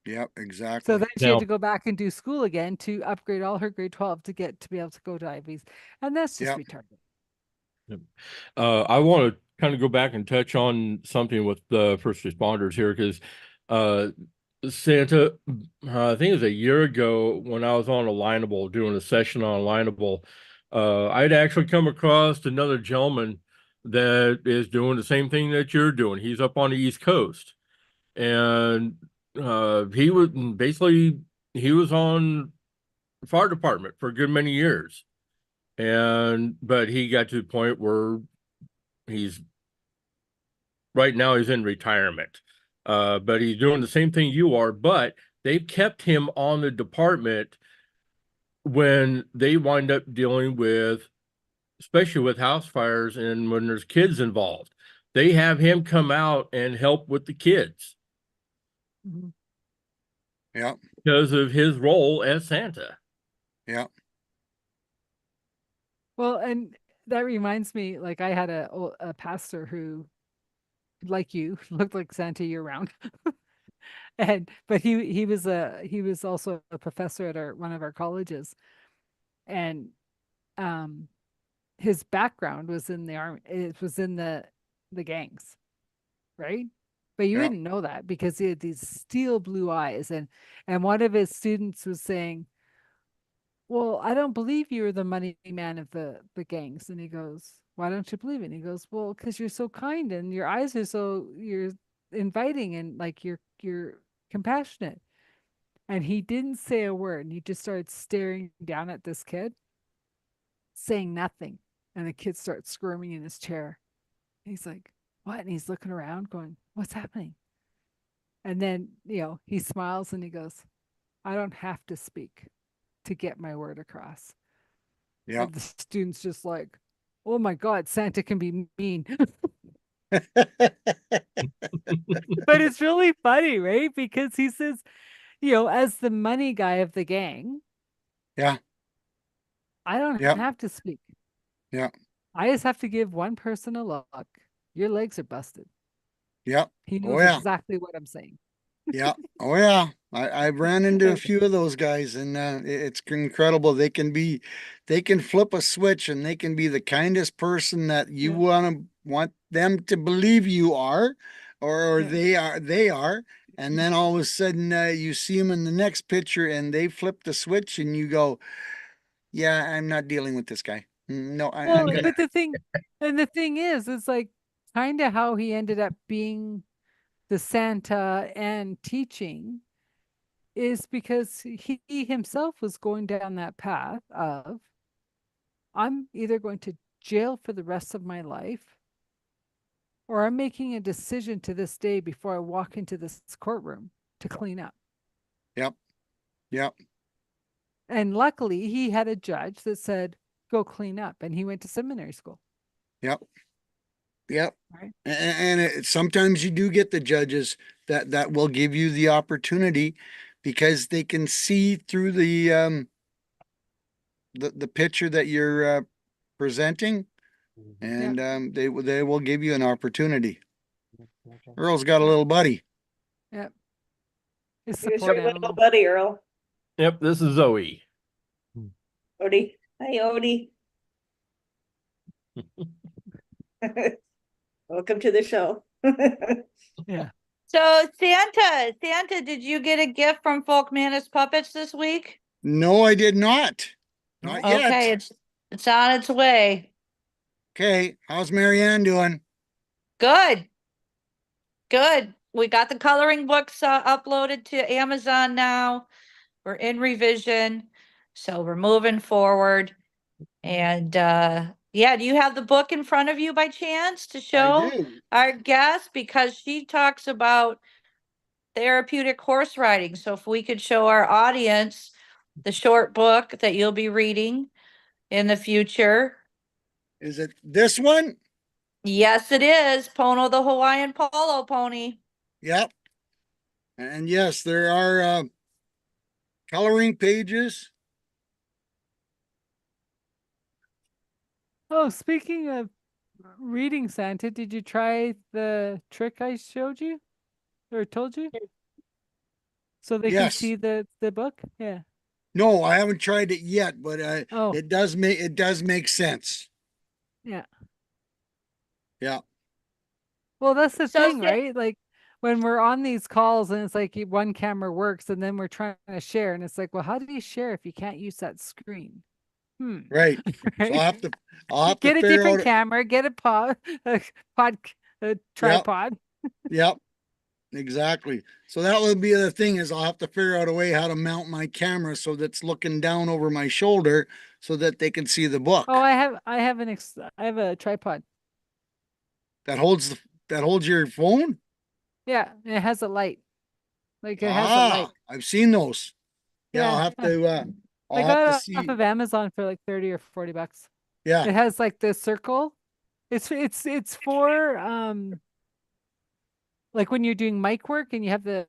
Yep, So exactly. then she had Now- to go back and do school again to upgrade all her grade 12 to be able to go to Ivies. And that's just Yep. retarded. I want to kind of go back and touch on something with the first responders here because Santa, I think it was a year ago when I was on Alignable doing a session on Alignable, I'd actually come across another gentleman that is doing the same thing that you're doing. He's up on the East Coast, and he was on the fire department for a good many years, but he got to the point where he's right now he's in retirement, but he's doing the same thing you are, but they've kept him on the department when they wind up dealing with, especially with house fires and when there's kids involved. They have him come out and help with the kids Mhm. Yep. because of his role as Santa. Yep. Well, and that reminds me, like I had a pastor who, like you, looked like Santa year round. But he was also a professor at one of our colleges. And his background was in the army, it was in the gangs, right? But you Yeah. wouldn't know that because he had these steel blue eyes, and one of his students was saying, well, I don't believe you're the money man of the gangs. And he goes, why don't you believe it? And he goes, well, because you're so kind and your eyes are you're inviting and like you're compassionate. And he didn't say a word. And he just started staring down at this kid, saying nothing. And the kid starts squirming in his chair. He's like, what? And he's looking around going, what's happening? And then, he smiles and he goes, I don't have to speak to get my word across. Yep. And the student's just like, oh my God, Santa can be mean. But it's really funny, right? Because he says, as the money guy of the gang, Yeah. I don't Yep. have to speak. Yeah. I just have to give one person a look. Your legs are busted. Yep. He Oh, knows yeah. exactly what I'm saying. Yeah. Oh yeah. I've ran into a few of those guys and it's incredible. They can flip a switch and they can be the kindest person that you Yeah. want to want them to believe you are, or Yeah. they are. And then all of a sudden, you see them in the next picture and they flip the switch and you go, yeah, I'm not dealing with this guy. No, I'm Well, gonna, but the thing is, it's like kind of how he ended up being the Santa and teaching is because he himself was going down that path of, I'm either going to jail for the rest of my life, or I'm making a decision to this day before I walk into this courtroom to clean up. yep, yep, And luckily, he had a judge that said, go clean up. And he went to seminary school. yep, yep. Right. And sometimes you do get the judges that will give you the opportunity because they can see through the picture that you're presenting, and they will give you an opportunity. Earl's got a little buddy. Yep. His Here's support your little animal. buddy, Earl. Yep, this is Zoe. Odie. Hi, Odie. Welcome to the show. Yeah. So Santa, did you get a gift from Folk Manus Puppets this week? No, I did not. Not Okay, yet. it's on its way. Okay, how's Marianne doing? Good. Good. We got the coloring books uploaded to Amazon now. We're in revision, so we're moving forward. And yeah, do you have the book in front of you by chance to show do. our guest? Because she talks about therapeutic horse riding. So if we could show our audience the short book that you'll be reading in the future. Is it this one? Yes, it is. Pono the Hawaiian Polo Pony. Yep. And yes, there are coloring pages. Oh, speaking of reading Santa, did you try the trick I showed you or told you? So they can Yes. see the book? Yeah. No, I haven't tried it yet, but Oh, it does make sense. yeah. Yeah. Well, that's the So thing, Sa- right? Like when we're on these calls and it's like one camera works and then we're trying to share and it's like, well, how do you share if you can't use that screen? Right. So Right? I'll have to Get a figure different out. camera, get a tripod. Yep. Exactly. So that will be the thing is I'll have to figure out a way how to mount my camera so that's looking down over my shoulder so that they can see the book. Oh, I have a tripod. That holds your phone? Yeah, it has a light. Like it has a light. I've seen those. Yeah, I'll Yeah, have yeah. to I I'll got have to it see. off of Amazon for like 30 or 40 bucks. Yeah. It has like the circle. It's for like when you're doing mic work and you have the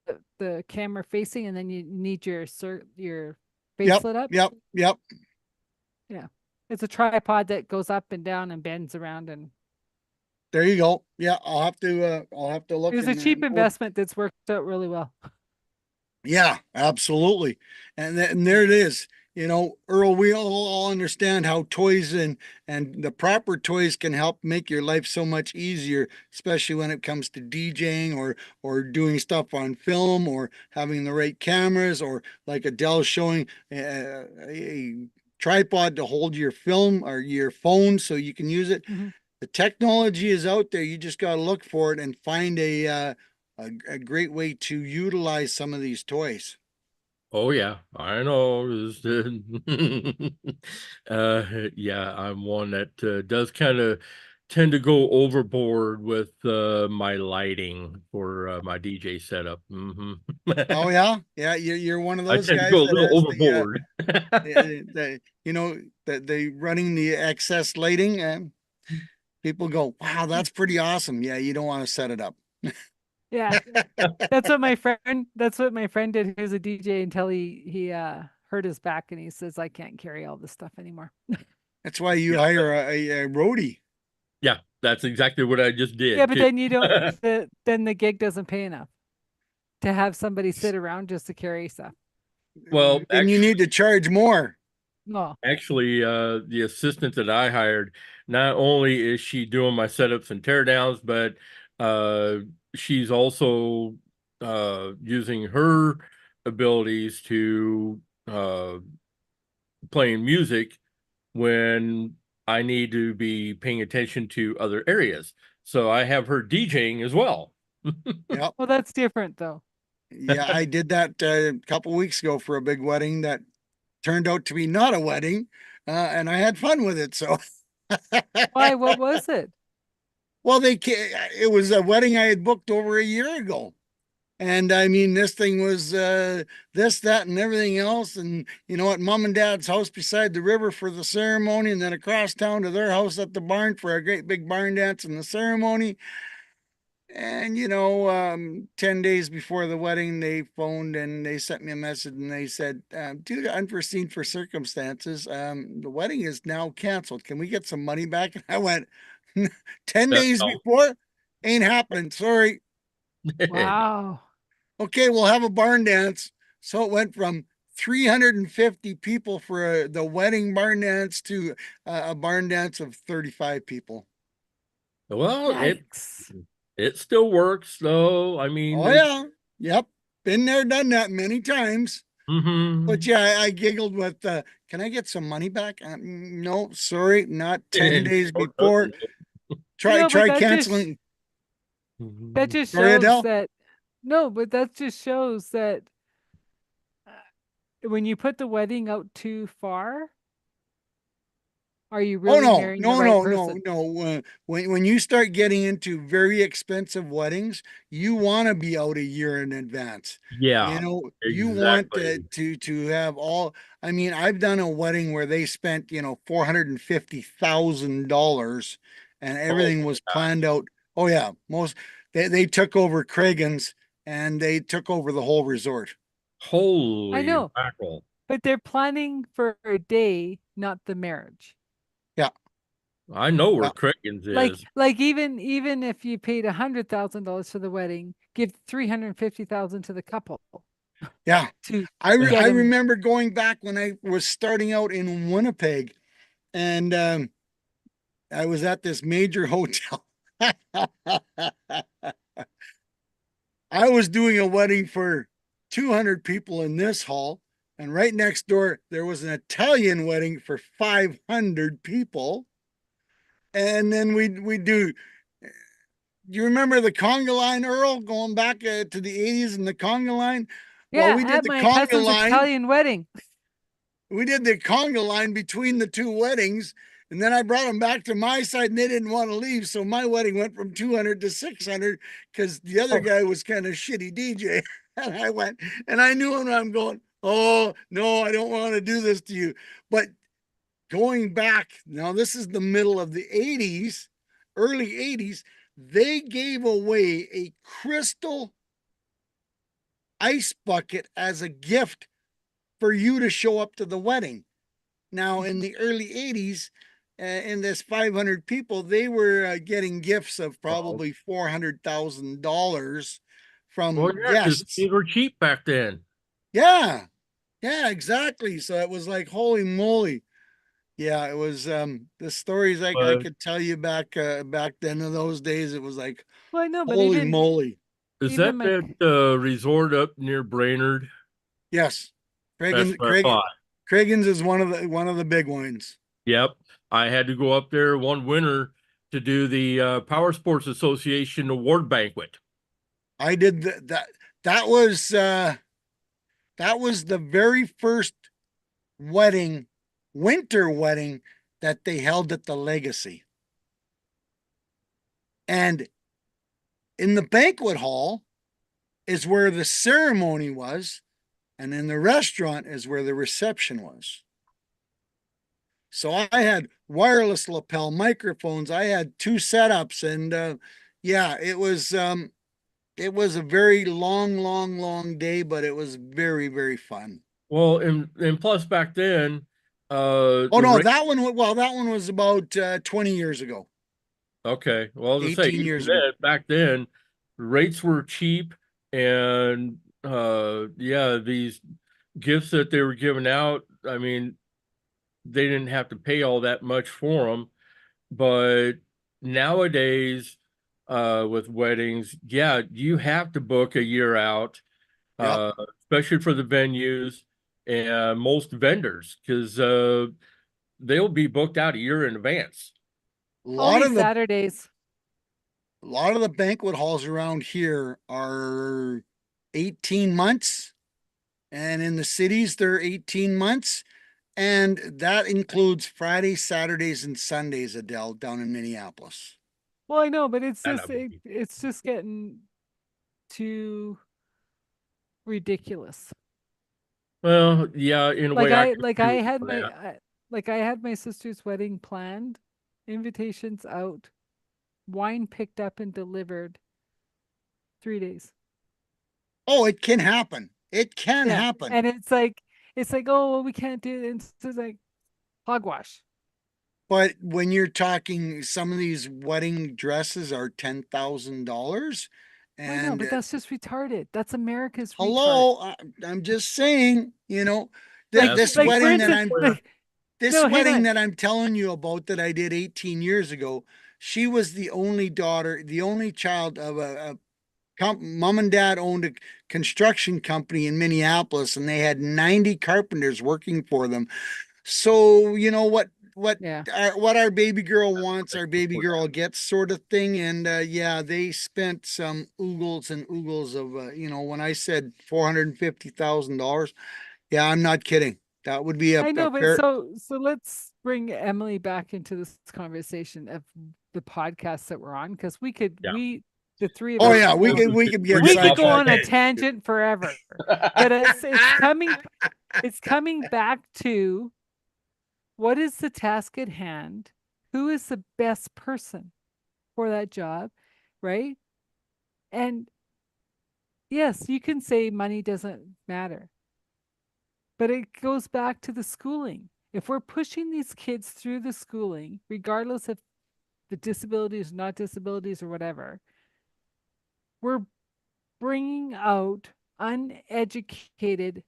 camera facing and then you need your face Yep. lit up. Yep. Yep. It's a tripod that goes up and down and bends around, and There you go. Yeah, I'll have to look. it was a and, cheap investment that's worked out really well. Yeah, absolutely. And there it is. You know, Earl, we all understand how toys and the proper toys can help make your life so much easier, especially when it comes to DJing or doing stuff on film or having the right cameras or like Adele showing a tripod to hold your film or your phone so you can use it. Mhm. The technology is out there. You just got to look for it and find a great way to utilize some of these toys. Oh yeah, I know. Yeah, I'm one that does kind of tend to go overboard with my lighting for my DJ setup. Oh yeah, yeah. You're one of I those tend to guys go a that little has overboard. they running the excess lighting, and people go, "Wow, that's pretty awesome." Yeah, you don't want to set it up. Yeah, that's what my friend did. He was a DJ until he hurt his back, and he says, I can't carry all this stuff anymore. That's why you hire a roadie. Yeah, that's exactly what I just did. Yeah, but too. then you don't. Then the gig doesn't pay enough to have somebody sit around just to carry stuff. Well, then you need to charge more. No, Actually, the assistant that I hired, not only is she doing my setups and teardowns, but she's also using her abilities to playing music when I need to be paying attention to other areas. So I have her DJing as well. Yep. well, that's different though. Yeah, I did that a couple weeks ago for a big wedding that turned out to be not a wedding, and I had fun with it. So, Why? What was it? well, it was a wedding I had booked over a year ago. And I mean, this thing was this, that, and everything else. And you know, at mom and dad's house beside the river for the ceremony, and then across town to their house at the barn for a great big barn dance and the ceremony. And you know, 10 days before the wedding, they phoned and they sent me a message and they said, due to unforeseen for circumstances, the wedding is now canceled. Can we get some money back? And I went, 10 days No. before, ain't happening. Sorry. Wow. Okay, we'll have a barn dance. So it went from 350 people for the wedding barn dance to a barn dance of 35 people. Well, Yikes. it still works though. I mean, Oh yeah, yep, been there, done that many times. mhm. But yeah, I giggled with, can I get some money back? No, sorry, not 10 And days short before. notice. Try But that canceling. just Sorry, shows Adele? that no, but that just shows that when you put the wedding out too far, are you Oh really no, marrying the no, right no, person? no. When you start getting into very expensive weddings, you want to be out a year in advance. Yeah, You know, you want exactly. to have all. I mean, I've done a wedding where they spent, you know, $450,000, and Oh everything my was God. planned out. Oh yeah, they took over Craigan's and they took over the whole resort. I Holy know, mackerel. but they're planning for a day, not the marriage. Yeah, I know where yeah, Crickens Like, is. even if you paid $100,000 for the wedding, give 350,000 to the couple yeah. to Yeah. get I them. remember going back when I was starting out in Winnipeg, and I was at this major hotel. I was doing a wedding for 200 people in this hall, and right next door there was an Italian wedding for 500 people. And then we do. You remember the conga line, Earl, going back to the 80s and the conga line? Well, Yeah, we did at the my conga cousin's line. Italian wedding. We did the conga line between the two weddings, and then I brought them back to my side, and they didn't want to leave. So my wedding went from 200 to 600 because the other Oh. guy was kind of shitty DJ. And I went, and I knew him. I'm going, oh no, I don't want to do this to you. But going back now, this is the middle of the 80s, early 80s. They gave away a crystal ice bucket as a gift for you to show up to the wedding. Now, in the early 80s, in this 500 people, they were getting gifts of Oh. probably $400,000 Well, from yeah, because guests. these were cheap back then. Yeah, yeah, exactly. So it was like, holy moly. Yeah, it was the stories I But could tell you back then in those days. It was like, Well, I know, but holy moly. is even that my that resort up near Brainerd? Yes. That's what I thought. Craigan's is one of the big ones. Yep. I had to go up there one winter to do the Power Sports Association award banquet. I did that was the very first wedding, winter wedding that they held at the Legacy. And in the banquet hall is where the ceremony was, and in the restaurant is where the reception was. So I had wireless lapel microphones. I had two setups, and yeah, it was a very long day, but it was very, very fun. Well, and plus back then, Oh the no, rate. that one was about 20 years ago, Okay, well, to say 18 even years ago. then, back then, rates were cheap, and yeah, these gifts that they were giving out. I mean, they didn't have to pay all that much for them. But nowadays, with weddings, yeah, you have to book a year out, Yep. especially for the venues and most vendors, because they'll be booked out a year in advance. A lot Only of the Saturdays. banquet halls around here are 18 months. And in the cities, they're 18 months. And that includes Fridays, Saturdays, and Sundays, Adele, down in Minneapolis. Well, I know, but And I would be- it's just getting too ridiculous. Well, yeah, in a way, I could Like see I it had for my that. like I had my sister's wedding planned, invitations out, wine picked up and delivered 3 days. Oh, it can happen. It can Yeah, happen. and it's like, oh well, we can't do it. It's just like hogwash. But when you're talking, some of these wedding dresses are $10,000. I know, And but that's just retarded. That's America's retard. hello, I'm just saying, Like, this Like, for wedding instance, like, no, hang wedding on. that I'm telling you about that I did 18 years ago, she was the only daughter, the only child of a mom and dad owned a construction company in Minneapolis, and they had 90 carpenters working for them. So, Yeah. what our baby girl wants, our baby girl gets, sort of thing. And yeah, they spent some oogles and oogles of when I said $450,000. Yeah, I'm not kidding. That would be I know, but fair. so let's bring Emily back into this conversation of the podcasts that we're on, because Yeah. the three of Oh us yeah, we could could go- we could get we could sidetracked. go on a tangent forever. But it's coming back to, what is the task at hand? Who is the best person for that job, right? And yes, you can say money doesn't matter, but it goes back to the schooling. If we're pushing these kids through the schooling, regardless of the disabilities, not disabilities, or whatever, we're bringing out uneducated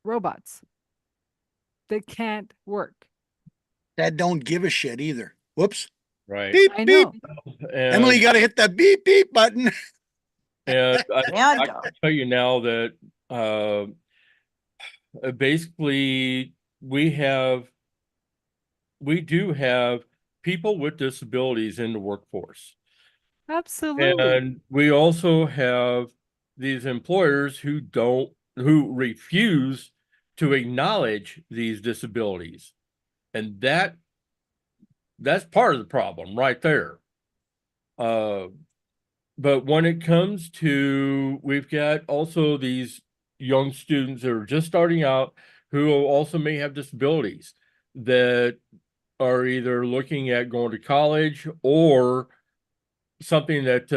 robots that can't work. That don't give a shit either. Whoops. Right. Beep I beep. know. Emily got to hit that beep beep button. And I And can tell you now that basically we do have people with disabilities in the workforce. Absolutely. And we also have these employers who refuse to acknowledge these disabilities. And that's part of the problem right there. But when it comes to, we've got also these young students that are just starting out who also may have disabilities that are either looking at going to college, or something that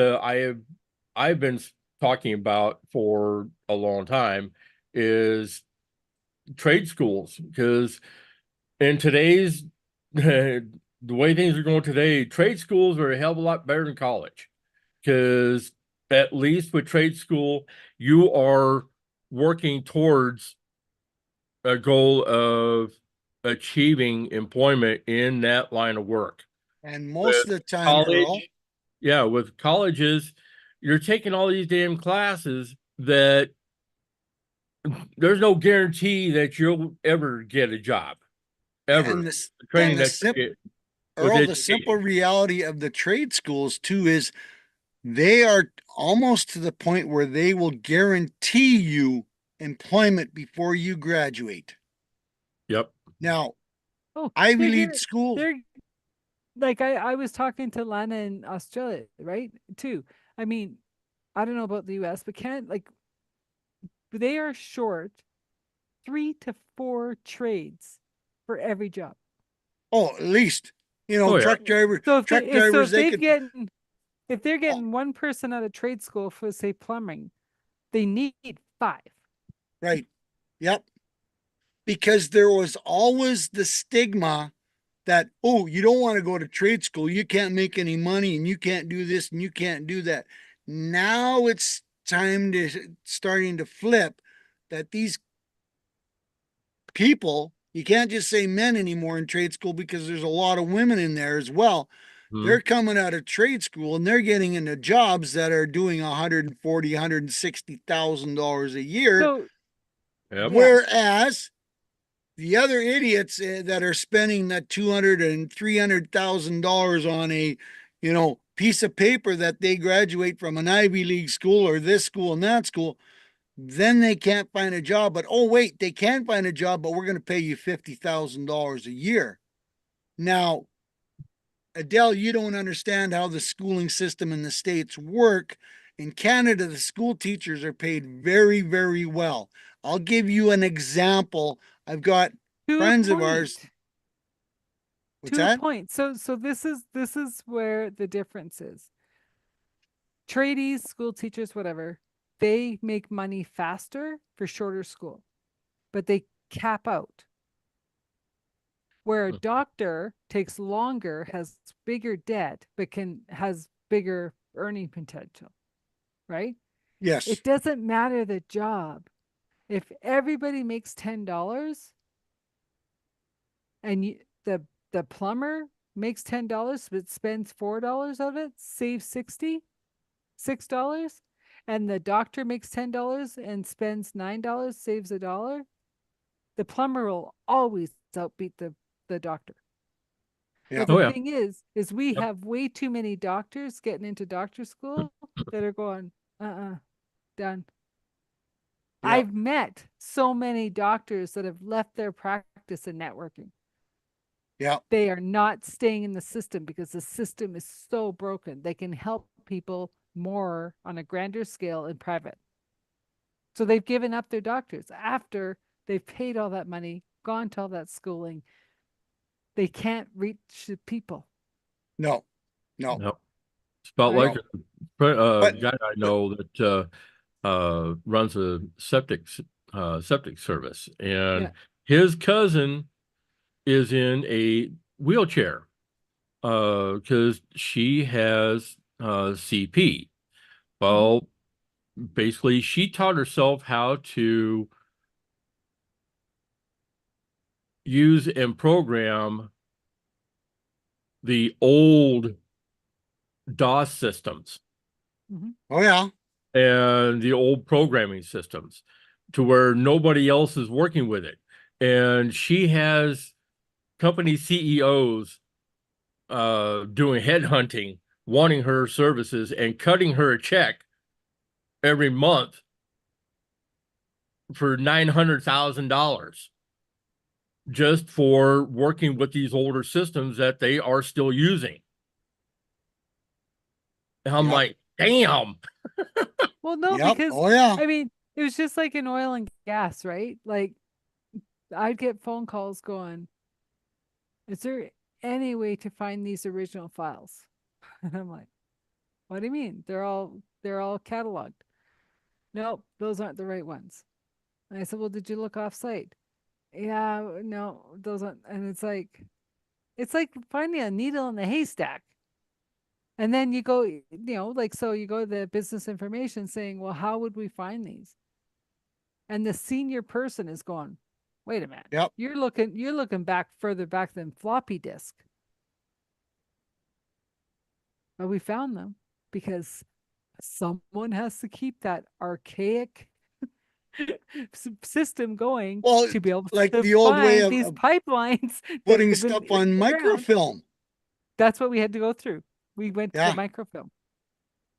I've been talking about for a long time is trade schools. Because in today's the way things are going today, trade schools are a hell of a lot better than college. Because at least with trade school, you are working towards a goal of achieving employment in that line of work. And most of the time, Earl, College, yeah, with colleges, you're taking all these damn classes that there's no guarantee that you'll ever get a job. Ever. and The training the that you get with Earl, the simple education. reality of the trade schools too is they are almost to the point where they will guarantee you employment before you graduate. Yep. Now, Oh, Ivy they're League guar- schools, They're like, I was talking to Lana in Australia, right? Too. I mean, I don't know about the US, but they are short 3 to 4 trades for every job. at least, Oh, yeah. truck drivers, So if truck they, drivers, if they they've could, getting if they're getting one person out of trade school for, say, plumbing, they need 5. right. Yep. Because there was always the stigma that, oh, you don't want to go to trade school. You can't make any money, and you can't do this and you can't do that. Now it's time to starting to flip, that these people, You can't just say men anymore in trade school because there's a lot of women in there as well. Hmm. They're coming out of trade school and they're getting into jobs that are doing $140,000-$160,000 a year. So Yep. Whereas the other idiots that are spending that $200,000 and $300,000 on a, piece of paper that they graduate from an Ivy League school or this school and that school, then they can't find a job. But oh wait, they can find a job, but we're going to pay you $50,000 a year. Now, Adele, you don't understand how the schooling system in the States work. In Canada, the school teachers are paid very, very well. I'll give you an example. I've got to a friends of ours. point. What's To a that? point. So this is where the difference is. Tradies, school teachers, whatever, they make money faster for shorter school, but they cap out. Where a doctor takes longer, has bigger debt, but has bigger earning potential, right? Yes. It doesn't matter the job. If everybody makes $10 and the plumber makes $10 but spends $4 of it, saves $6, and the doctor makes $10 and spends $9, saves $1, the plumber will always outbeat the doctor. Yeah. But Oh, the yeah. thing is we Yep. have way too many doctors getting into doctor school that are going, done. Yep. I've met so many doctors that have left their practice in networking. Yeah. They are not staying in the system because the system is so broken. They can help people more on a grander scale in private. So they've given up their doctors after they've paid all that money, gone to all that schooling. They can't reach the people. No. Yep. It's about Right. like a But- guy I know that runs a septic service, and Yeah. his cousin is in a wheelchair because she has CP. Well, basically, she taught herself how to use and program the old DOS systems Oh yeah. and the old programming systems to where nobody else is working with it. And she has company CEOs doing headhunting, wanting her services and cutting her a check every month for $900,000 just for working with these older systems that they are still using. And I'm Yep. like, damn. Well, no, Yep. because Oh yeah. I mean, it was just like in oil and gas, right? Like I'd get phone calls going, is there any way to find these original files? And I'm like, what do you mean? They're all cataloged. Nope, those aren't the right ones. And I said, well, did you look off site? Yeah, no, those aren't. And it's like finding a needle in the haystack. And then you go, so you go to the business information saying, well, how would we find these? And the senior person is going, wait a minute. Yep. You're looking back further back than floppy disk. But we found them because someone has to keep that archaic system going Well, to be able like to the old way find of- these of pipelines that Putting have been stuff in on the ground. microfilm. That's what we had to go through. We went to Yeah. the microfilm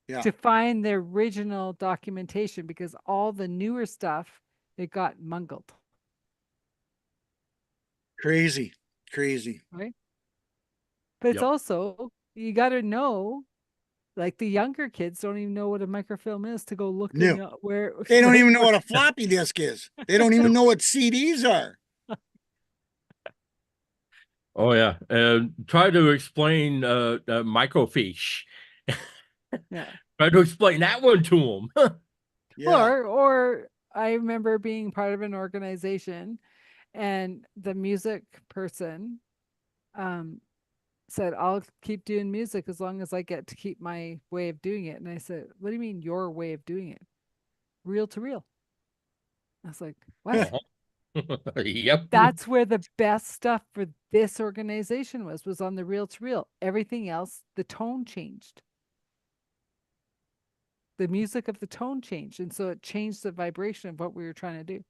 Yeah. to find the original documentation because all the newer stuff, it got mungled. Crazy. Right. But it's Yep. also, you got to know, like the younger kids don't even know what a microfilm is to go look No. where They don't right even know where- what a floppy disk is. They don't even know what CDs are. Oh yeah, and try to explain microfiche. Yeah. Try to explain that one to them. Yeah. Or I remember being part of an organization and the music person said, I'll keep doing music as long as I get to keep my way of doing it. And I said, what do you mean your way of doing it? Reel to reel. I was like, what? Yep. That's where the best stuff for this organization was on the reel to reel. Everything else, the tone changed. The music of the tone changed. And so it changed the vibration of what we were trying to do.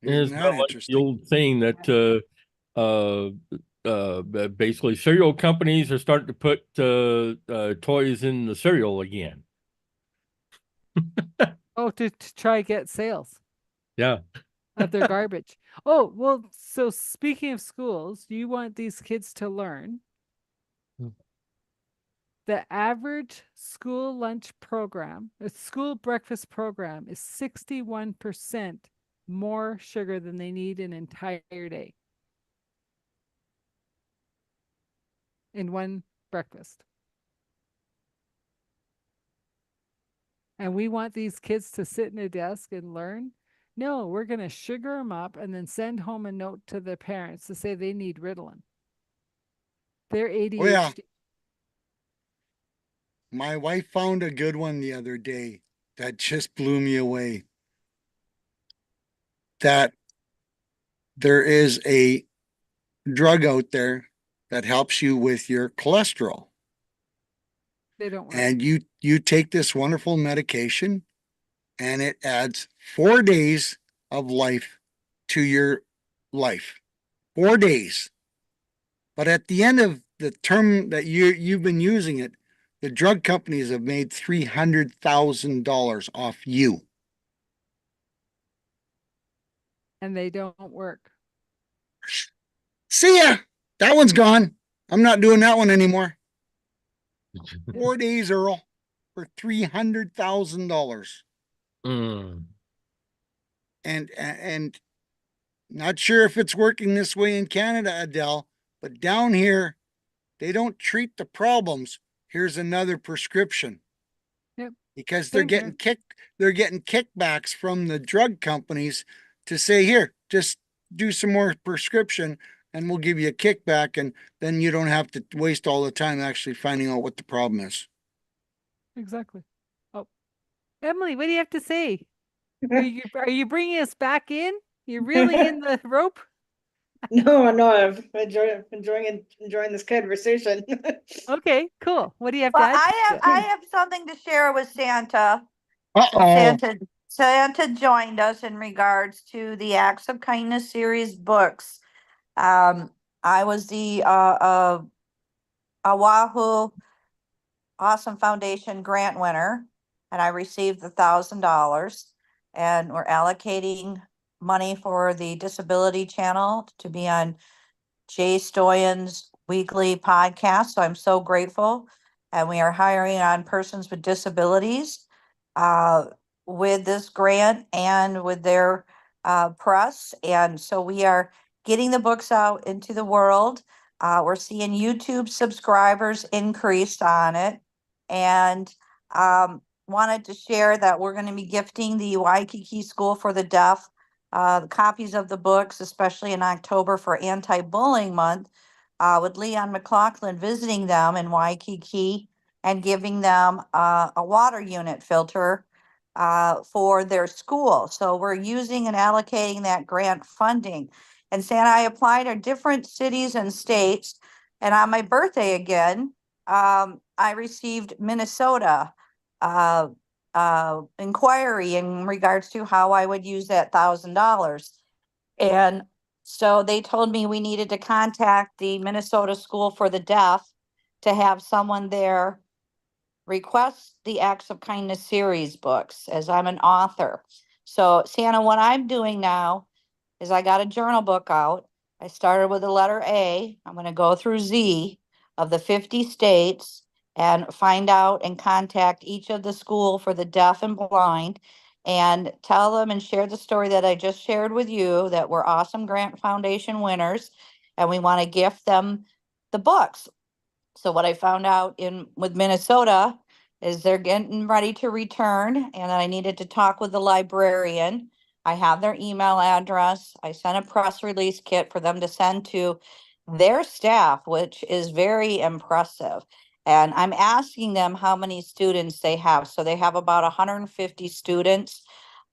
And it's Isn't not that like the interesting? old saying that basically cereal companies are starting to put toys in the cereal again. Oh, to try get sales Yeah. of their garbage. Oh, well, so speaking of schools, you want these kids to learn. The average school lunch program, a school breakfast program, is 61% more sugar than they need an entire day in one breakfast. And we want these kids to sit in a desk and learn. No, we're going to sugar them up and then send home a note to their parents to say they need Ritalin. They're ADHD. Oh, yeah. My wife found a good one the other day that just blew me away. That there is a drug out there that helps you with your cholesterol. They don't work. And you take this wonderful medication and it adds 4 days of life to your life. 4 days. But at the end of the term that you've been using it, the drug companies have made $300,000 off you. And they don't work. See ya. That one's gone. I'm not doing that one anymore. 4 days, Earl, for $300,000. Mm. And not sure if it's working this way in Canada, Adele, but down here, they don't treat the problems. Here's another prescription. Yep. Because Same here. they're getting kickbacks from the drug companies to say, here, just do some more prescription and we'll give you a kickback, and then you don't have to waste all the time actually finding out what the problem is. Exactly. Oh, Emily, what do you have to say? Are you bringing us back in? You're reeling in the rope? No, I'm enjoying this conversation. Okay, cool. What do you have Well, to add? to it? I have something to share with Santa. Uh-oh. Santa joined us in regards to the Acts of Kindness series books. I was the Oahu Awesome Foundation grant winner, and I received the $1,000. And we're allocating money for the Disability Channel to be on Jay Stoyan's weekly podcast. So I'm so grateful. And we are hiring on persons with disabilities with this grant and with their press. And so we are getting the books out into the world. We're seeing YouTube subscribers increased on it. And wanted to share that we're going to be gifting the Waikiki School for the Deaf the copies of the books, especially in October for Anti-Bullying Month, with Leon McLaughlin visiting them in Waikiki and giving them a water unit filter for their school. So we're using and allocating that grant funding. And Santa, I applied to different cities and states. And on my birthday again, I received Minnesota inquiry in regards to how I would use that $1,000. And so they told me we needed to contact the Minnesota School for the Deaf to have someone there request the Acts of Kindness series books, as I'm an author. So Santa, what I'm doing now is I got a journal book out. I started with the letter A. I'm going to go through Z of the 50 states and find out and contact each of the school for the deaf and blind and tell them and share the story that I just shared with you, that we're Awesome Grant Foundation winners and we want to gift them the books. So what I found out with Minnesota is they're getting ready to return, and I needed to talk with the librarian. I have their email address. I sent a press release kit for them to send to their staff, which is very impressive. And I'm asking them how many students they have. So they have about 150 students.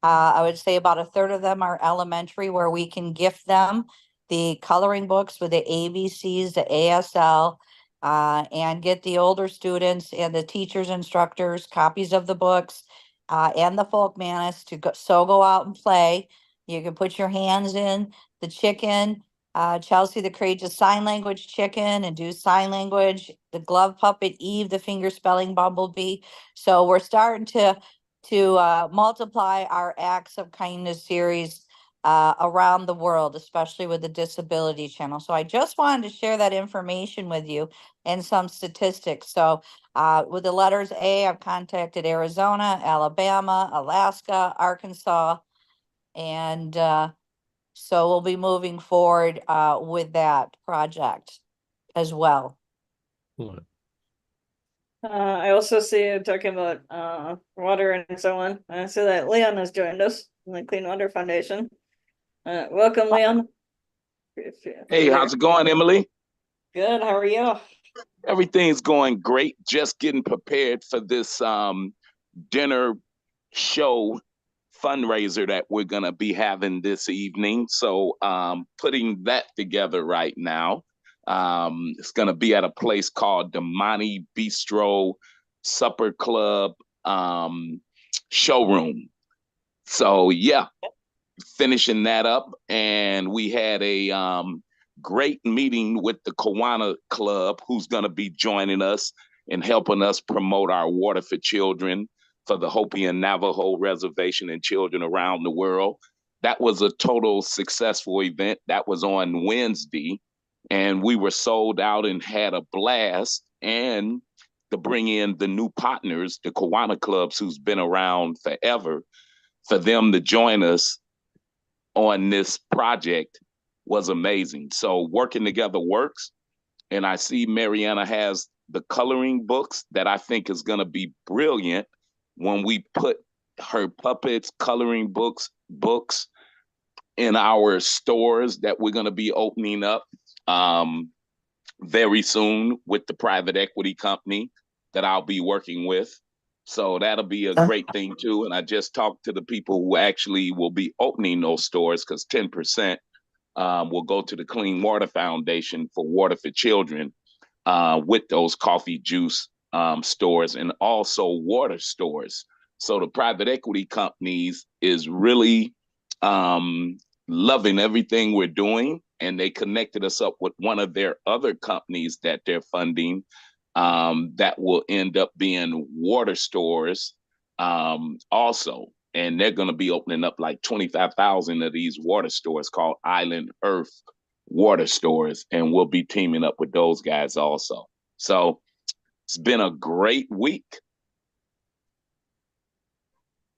I would say about a third of them are elementary, where we can gift them the coloring books with the ABCs, the ASL, and get the older students and the teachers, instructors, copies of the books, and the Folkmanis to go out and play. You can put your hands in the chicken, Chelsea the Courageous Sign Language Chicken, and do sign language, the glove puppet Eve, the finger spelling bumblebee. So we're starting to multiply our acts of kindness series around the world, especially with the disability channel. So I just wanted to share that information with you and some statistics. So with the letters A, I've contacted Arizona, Alabama, Alaska, Arkansas, and so we'll be moving forward with that project as well. I also see you talking about water and so on. I see that Leon has joined us from the Clean Water Foundation. Welcome, Leon. Hey, how's it going, Emily? Good. How are you? Everything's going great. Just getting prepared for this dinner show fundraiser that we're gonna be having this evening. So putting that together right now. It's gonna be at a place called the Monty Bistro Supper Club showroom. So yeah, finishing that up, and we had a great meeting with the Kiwanis Club, who's going to be joining us and helping us promote our Water for Children for the Hopi and Navajo Reservation and children around the world. That was a total successful event. That was on Wednesday, and we were sold out and had a blast. And to bring in the new partners, the Kiwanis Clubs, who's been around forever, for them to join us on this project was amazing. So working together works. And I see Mariana has the coloring books that I think is going to be brilliant when we put her puppets, coloring books in our stores that we're going to be opening up very soon with the private equity company that I'll be working with. So that'll be a great thing too. And I just talked to the people who actually will be opening those stores, because 10% will go to the Clean Water Foundation for Water for Children with those coffee juice stores and also water stores. So the private equity companies is really loving everything we're doing. And they connected us up with one of their other companies that they're funding that will end up being water stores also. And they're going to be opening up like 25,000 of these water stores called Island Earth Water Stores. And we'll be teaming up with those guys also. So it's been a great week.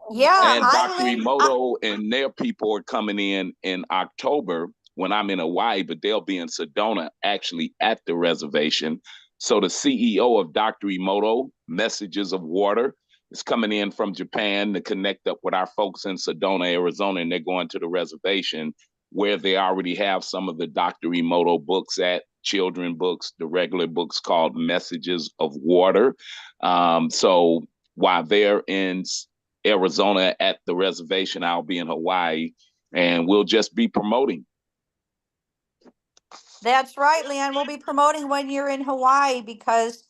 Yeah, and Dr. Emoto and their people are coming in October when I'm in Hawaii, but they'll be in Sedona actually at the reservation. So the CEO of Dr. Emoto, Messages of Water, is coming in from Japan to connect up with our folks in Sedona, Arizona, and they're going to the reservation where they already have some of the Dr. Emoto books at, children books, the regular books called Messages of Water. So while they're in Arizona at the reservation, I'll be in Hawaii, and we'll just be promoting. That's right, Leon. We'll be promoting when you're in Hawaii, because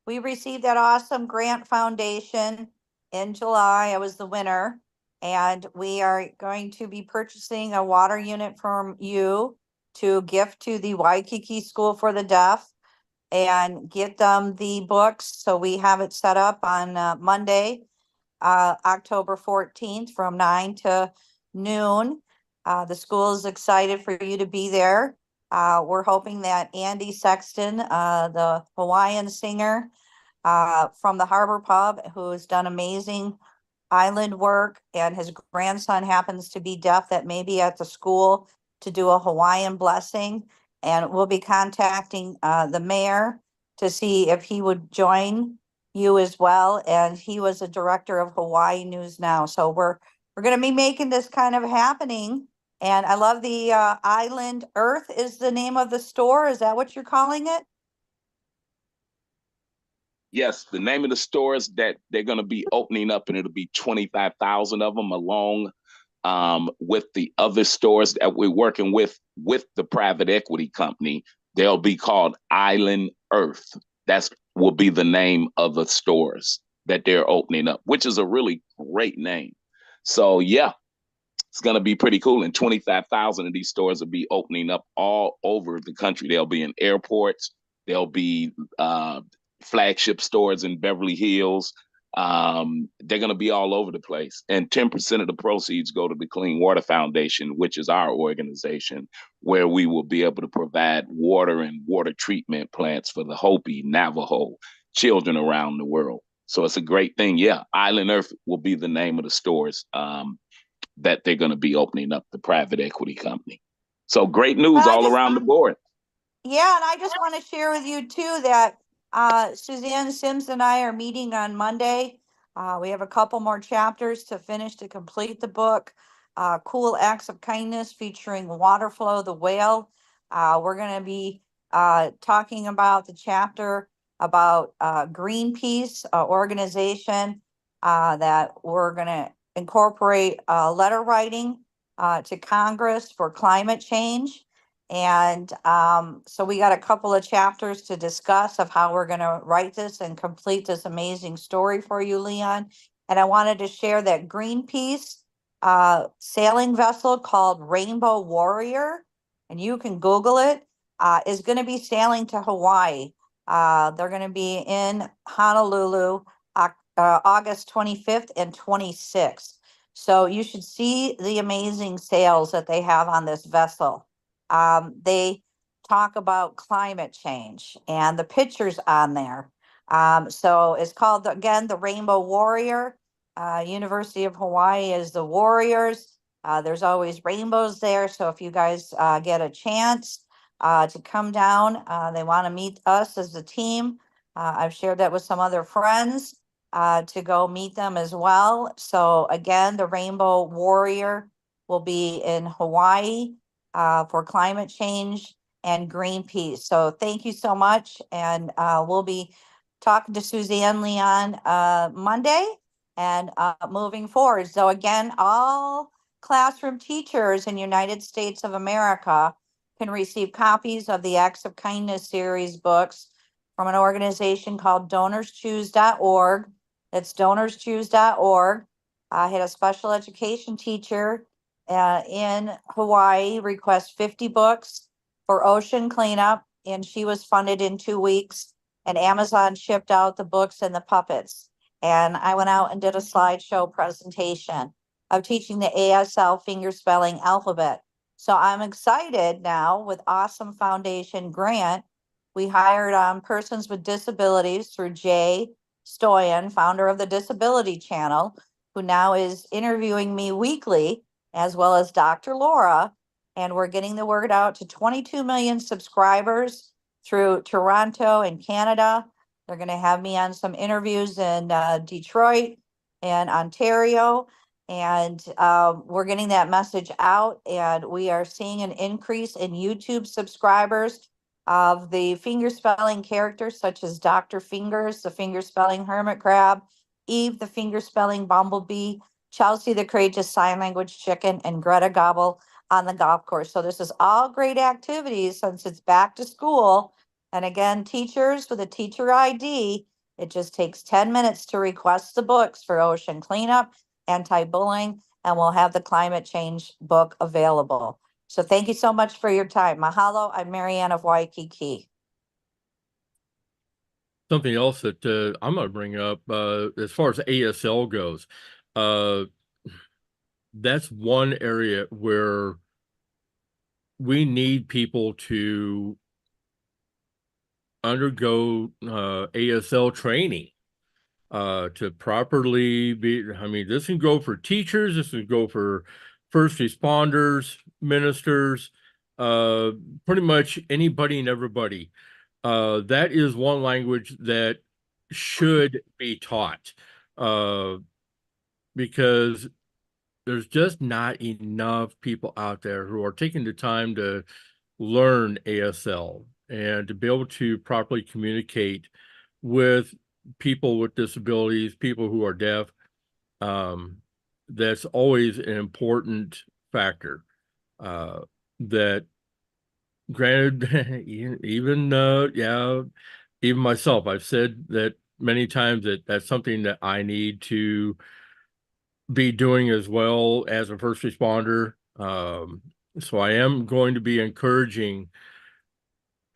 we received that awesome grant foundation in July. I was the winner. And we are going to be purchasing a water unit from you to gift to the Waikiki School for the Deaf and get them the books. So we have it set up on Monday, October 14th from 9 to noon. The school is excited for you to be there. We're hoping that Andy Sexton, the Hawaiian singer from the Harbor Pub, who has done amazing island work, and his grandson happens to be deaf, that may be at the school to do a Hawaiian blessing. And we'll be contacting the mayor to see if he would join you as well. And he was a director of Hawaii News Now. So we're going to be making this kind of happening. And I love the Island Earth is the name of the store. Is that what you're calling it? Yes, the name of the stores that they're going to be opening up, and it'll be 25,000 of them, along with the other stores that we're working with the private equity company. They'll be called Island Earth. That's will be the name of the stores that they're opening up, which is a really great name. So yeah, it's going to be pretty cool. And 25,000 of these stores will be opening up all over the country. They'll be in airports. They'll be flagship stores in Beverly Hills. They're going to be all over the place. And 10% of the proceeds go to the Clean Water Foundation, which is our organization, where we will be able to provide water and water treatment plants for the Hopi, Navajo children around the world. So it's a great thing. Yeah, Island Earth will be the name of the stores that they're going to be opening up, the private equity company. So great news all around the board. Yeah, and I just want to share with you too that Suzanne Sims and I are meeting on Monday. We have a couple more chapters to finish to complete the book. Cool Acts of Kindness featuring Waterflow the whale. We're going to be talking about the chapter about Greenpeace organization that we're going to incorporate letter writing to Congress for climate change. And so we got a couple of chapters to discuss of how we're going to write this and complete this amazing story for you, Leon. And I wanted to share that Greenpeace sailing vessel called Rainbow Warrior, and you can Google it, is going to be sailing to Hawaii. They're going to be in Honolulu August 25th and 26th. So you should see the amazing sails that they have on this vessel. They talk about climate change and the pictures on there. So it's called, again, the Rainbow Warrior. University of Hawaii is the Warriors. There's always rainbows there. So if you guys get a chance to come down, they want to meet us as a team. I've shared that with some other friends to go meet them as well. So again, the Rainbow Warrior will be in Hawaii for climate change and Greenpeace. So thank you so much. And we'll be talking to Suzanne Leon Monday and moving forward. So again, all classroom teachers in United States of America can receive copies of the Acts of Kindness series books from an organization called DonorsChoose.org. That's DonorsChoose.org. I had a special education teacher in Hawaii request 50 books for ocean cleanup, and she was funded in 2 weeks, and Amazon shipped out the books and the puppets. And I went out and did a slideshow presentation of teaching the ASL fingerspelling alphabet. So I'm excited now with Awesome Foundation grant. We hired persons with disabilities through Jay Stoyan, founder of the Disability Channel, who now is interviewing me weekly, as well as Dr. Laura. And we're getting the word out to 22 million subscribers through Toronto and Canada. They're going to have me on some interviews in Detroit and Ontario. And we're getting that message out. And we are seeing an increase in YouTube subscribers of the fingerspelling characters, such as Dr. Fingers, the fingerspelling hermit crab, Eve, the fingerspelling bumblebee, Chelsea, the courageous sign language chicken, and Greta Gobble on the golf course. So this is all great activities since it's back to school. And again, teachers with a teacher ID, it just takes 10 minutes to request the books for ocean cleanup, anti-bullying, and we'll have the climate change book available. So thank you so much for your time. Mahalo. I'm Marianne of Waikiki. Something else that I'm going to bring up as far as ASL goes, that's one area where we need people to undergo ASL training to properly be. I mean, this can go for teachers, this can go for first responders, ministers, pretty much anybody and everybody. That is one language that should be taught because there's just not enough people out there who are taking the time to learn ASL and to be able to properly communicate with people with disabilities, people who are deaf. That's always an important factor. That granted, even even myself, I've said that many times that that's something that I need to be doing as well as a first responder. So I am going to be encouraging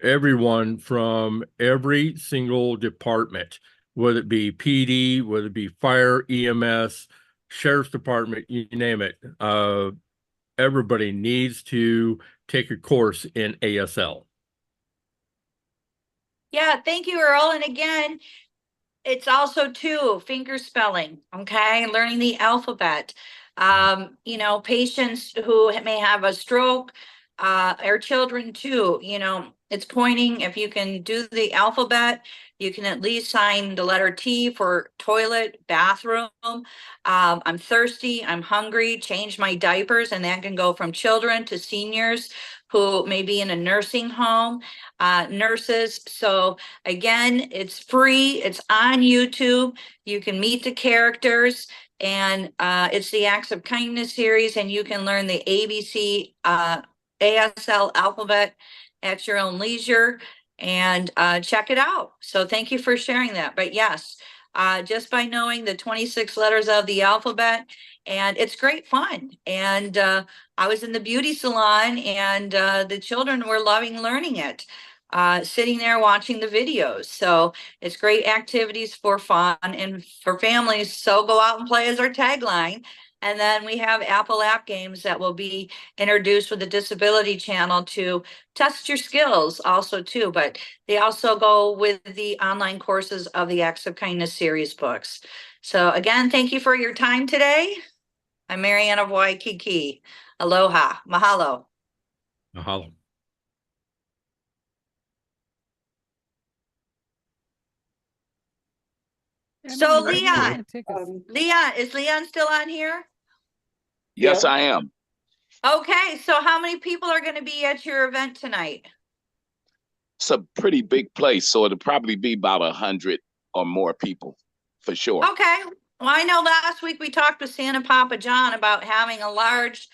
everyone from every single department, whether it be PD, whether it be fire, EMS, sheriff's department, you name it. Everybody needs to take a course in ASL. Yeah, thank you, Earl. And again, it's also too finger spelling, okay, learning the alphabet. You know, patients who may have a stroke, or children too, you know, it's pointing. If you can do the alphabet, you can at least sign the letter T for toilet, bathroom. I'm thirsty, I'm hungry, change my diapers, and that can go from children to seniors who may be in a nursing home, nurses. So again, it's free, it's on YouTube. You can meet the characters, and it's the Acts of Kindness series, and you can learn the ABC ASL alphabet at your own leisure, and check it out. So thank you for sharing that. But yes, just by knowing the 26 letters of the alphabet, and it's great fun. And I was in the beauty salon, and the children were loving learning it, sitting there watching the videos. So it's great activities for fun and for families. So go out and play is our tagline. And then we have Apple app games that will be introduced with the Disability Channel to test your skills also too. But they also go with the online courses of the Acts of Kindness series books. So again, thank you for your time today. I'm Marianne of Waikiki. Aloha. Mahalo. Mahalo. So Emily, you Leon, wanna take us- Leon, is Leon still on here? Yes, Yeah. I am. Okay, so how many people are going to be at your event tonight? It's a pretty big place, so it'll probably be about 100 or more people for sure. Okay, well, I know last week we talked with Santa Papa John about having a large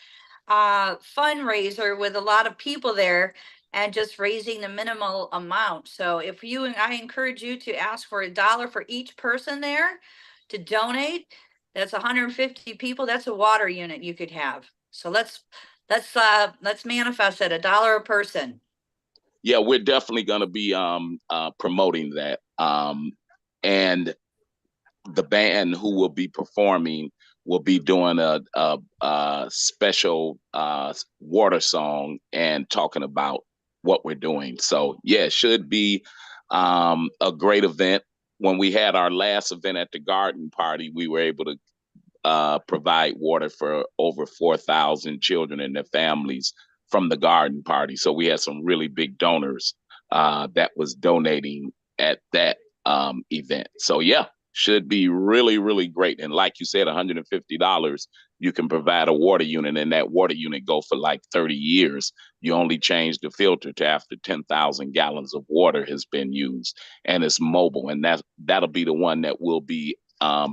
fundraiser with a lot of people there and just raising the minimal amount. So if you, and I encourage you to ask for $1 for each person there to donate. That's 150 people. That's a water unit you could have. So let's manifest it, $1 a person. Yeah, we're definitely going to be promoting that. And the band who will be performing will be doing a special water song and talking about what we're doing. So yeah, it should be a great event. When we had our last event at the garden party, we were able to provide water for over 4,000 children and their families from the garden party. So we had some really big donors that was donating at that event. So yeah, should be really, really great. And like you said, $150, you can provide a water unit, and that water unit go for like 30 years. You only change the filter to after 10,000 gallons of water has been used, and it's mobile. And that'll be the one that will be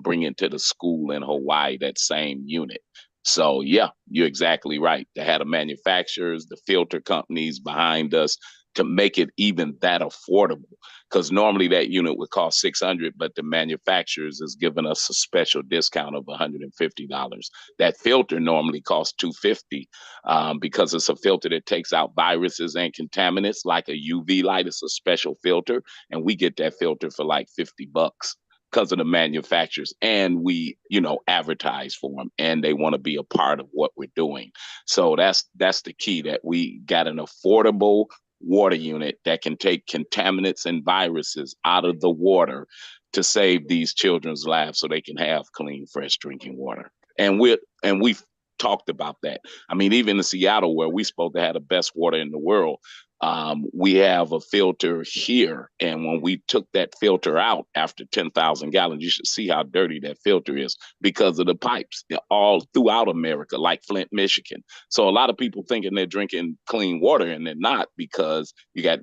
bringing to the school in Hawaii, that same unit. So yeah, you're exactly right. To have the manufacturers, the filter companies behind us to make it even that affordable, because normally that unit would cost $600, but the manufacturers is giving us a special discount of $150. That filter normally costs $250 because it's a filter that takes out viruses and contaminants like a UV light. It's a special filter, and we get that filter for like $50 because of the manufacturers, and we, advertise for them, and they want to be a part of what we're doing. So that's the key, that we got an affordable water unit that can take contaminants and viruses out of the water to save these children's lives so they can have clean, fresh drinking water. And we've talked about that. I mean, even in Seattle, where we're supposed to have the best water in the world, we have a filter here. And when we took that filter out after 10,000 gallons, you should see how dirty that filter is because of the pipes all throughout America, like Flint, Michigan. So a lot of people thinking they're drinking clean water, and they're not, because you got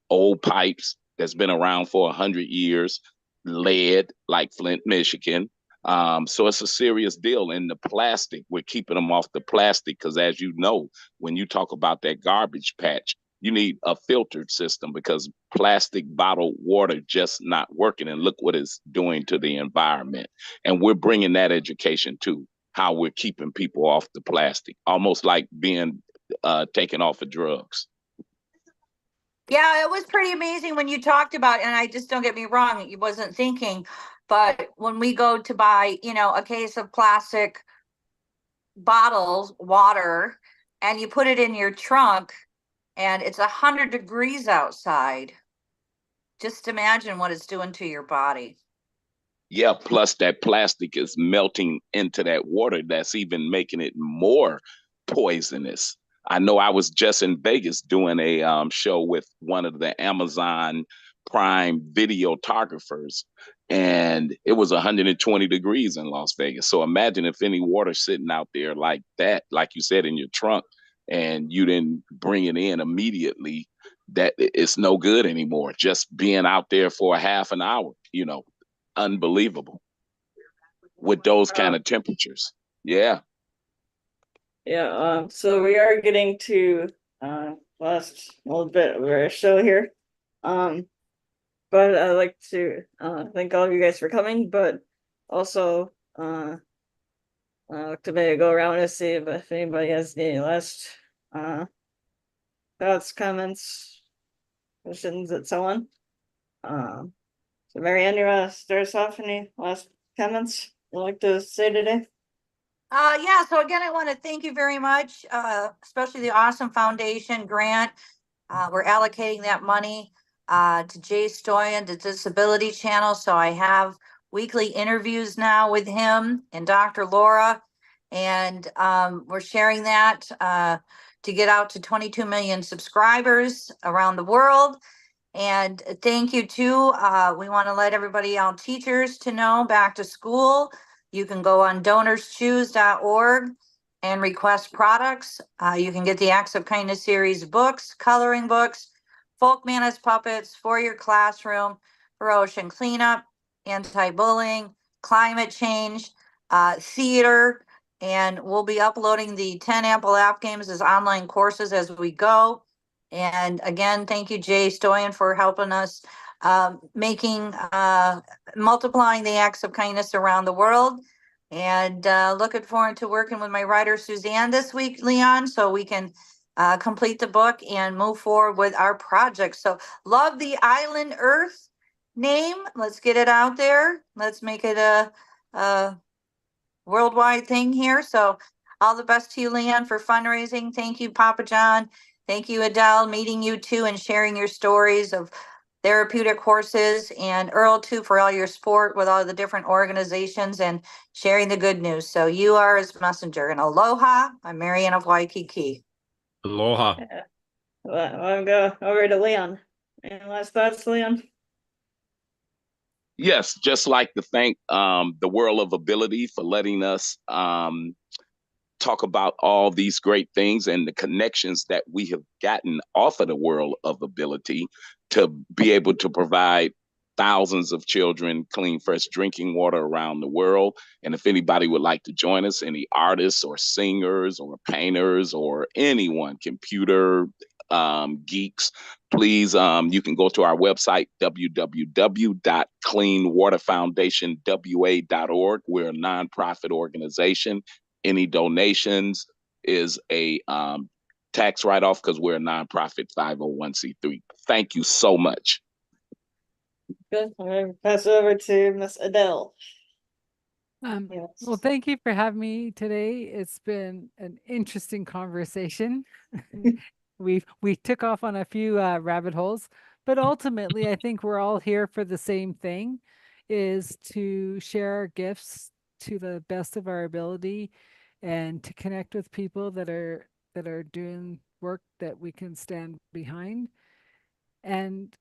old pipes that's been around for 100 years. lead, like Flint, Michigan. So it's a serious deal. And the plastic, we're keeping them off the plastic because, as you know, when you talk about that garbage patch, you need a filtered system because plastic bottled water just not working. And look what it's doing to the environment. And we're bringing that education too, how we're keeping people off the plastic, almost like being taken off of drugs. Yeah, it was pretty amazing when you talked about, and I just, don't get me wrong, you wasn't thinking, but when we go to buy, a case of plastic bottles, water, and you put it in your trunk and it's 100 degrees outside, just imagine what it's doing to your body. Yeah, plus that plastic is melting into that water. That's even making it more poisonous. I know I was just in Vegas doing a show with one of the Amazon Prime videographers, and it was 120 degrees in Las Vegas. So imagine if any water sitting out there like that, like you said, in your trunk, and you didn't bring it in immediately, that it's no good anymore. Just being out there for a half an hour, unbelievable with those kind of temperatures. Yeah. Yeah, so we are getting to last little bit of our show here. But I'd like to thank all of you guys for coming, but also to maybe go around and see if anybody has any last thoughts, comments, questions, and so on. So Marianne, you want to start us off? Any last comments you'd like to say today? Yeah, so again, I want to thank you very much, especially the Awesome Foundation grant. We're allocating that money to Jay Stoyan, the Disability Channel. So I have weekly interviews now with him and Dr. Laura, and we're sharing that to get out to 22 million subscribers around the world. And thank you too. We want to let everybody, all teachers, to know back to school. You can go on donorschoose.org and request products. You can get the Acts of Kindness series books, coloring books, folk manners puppets for your classroom, for ocean cleanup, anti-bullying, climate change, theater, and we'll be uploading the 10 Apple App Games as online courses as we go. And again, thank you, Jay Stoyan, for helping us multiplying the acts of kindness around the world. And looking forward to working with my writer, Suzanne, this week, Leon, so we can complete the book and move forward with our project. So love the Island Earth name. Let's get it out there. Let's make it a worldwide thing here. So all the best to you, Leon, for fundraising. Thank you, Papa John. Thank you, Adele, meeting you too and sharing your stories of therapeutic horses, and Earl too for all your support with all the different organizations and sharing the good news. So you are his messenger. And aloha, I'm Marianne of Waikiki. Aloha. Well, I'll go over to Leon. Any last thoughts, Leon? Yes, just like to thank the World of Ability for letting us talk about all these great things and the connections that we have gotten off of the World of Ability to be able to provide thousands of children clean, fresh drinking water around the world. And if anybody would like to join us, any artists or singers or painters or anyone, computer geeks, please, you can go to our website, www.cleanwaterfoundationwa.org. We're a nonprofit organization. Any donations is a tax write-off because we're a nonprofit 501c3. Thank you so much. Good. I'm going to pass it over to Miss Adele. Well, thank you for having me today. It's been an interesting conversation. We took off on a few rabbit holes, but ultimately I think we're all here for the same thing, is to share our gifts to the best of our ability and to connect with people that are doing work that we can stand behind. And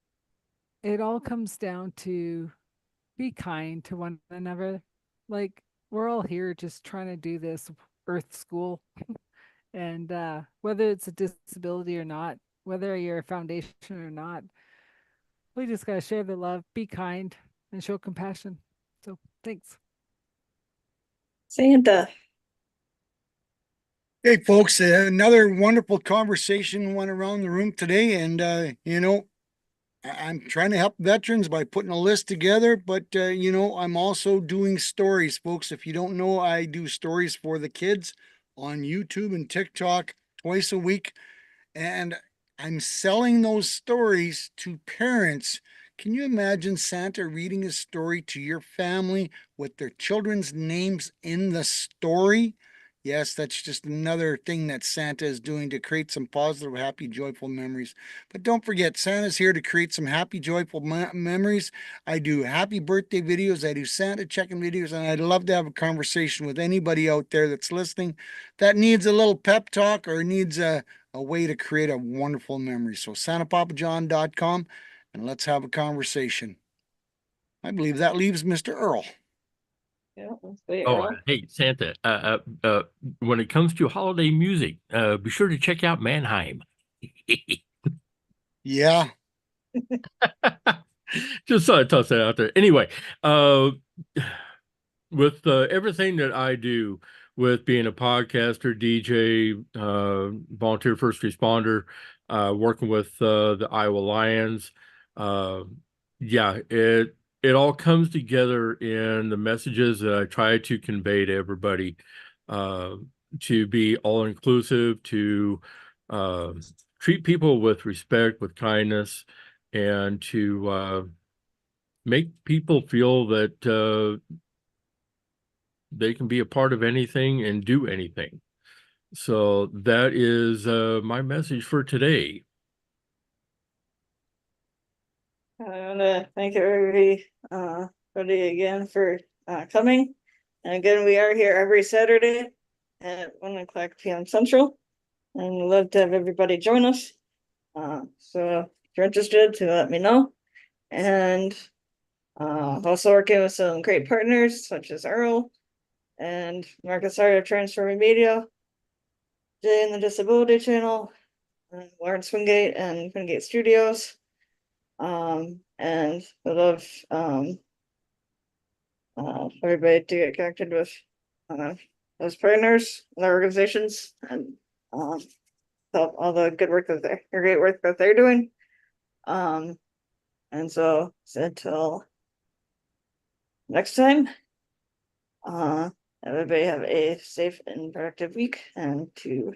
it all comes down to be kind to one another. Like, we're all here just trying to do this Earth School. And whether it's a disability or not, whether you're a foundation or not, we just got to share the love, be kind, and show compassion. So thanks. Santa. Hey, folks, another wonderful conversation went around the room today, and I'm trying to help veterans by putting a list together, but I'm also doing stories, folks. If you don't know, I do stories for the kids on YouTube and TikTok twice a week, and I'm selling those stories to parents. Can you imagine Santa reading a story to your family with their children's names in the story? Yes, that's just another thing that Santa is doing to create some positive, happy, joyful memories. But don't forget, Santa's here to create some happy, joyful memories. I do happy birthday videos. I do Santa check-in videos, and I'd love to have a conversation with anybody out there that's listening that needs a little pep talk or needs a way to create a wonderful memory. So santapapajohn.com, and let's have a conversation. I believe that leaves Mr. Earl. Yeah, that's great, Oh, Earl. hey, Santa, when it comes to holiday music, be sure to check out Mannheim. Yeah. Just thought I'd toss that out there. Anyway, with everything that I do with being a podcaster, DJ, volunteer first responder, working with the Iowa Lions, yeah, it all comes together in the messages that I try to convey to everybody, to be all inclusive, to treat people with respect, with kindness, and to make people feel that they can be a part of anything and do anything. So that is my message for today. I want to thank everybody, again for coming. And again, we are here every Saturday at 1:00 p.m. Central, and we'd love to have everybody join us. So if you're interested, to let me know. And also working with some great partners such as Earl and Marcus Hart of Transforming Media, Jay and the Disability Channel, and Lawrence Wingate and Wingate Studios. And I love everybody to get connected with those partners, and their organizations, and all the good work that great work that they're doing. And so until next time, everybody have a safe and productive week, and to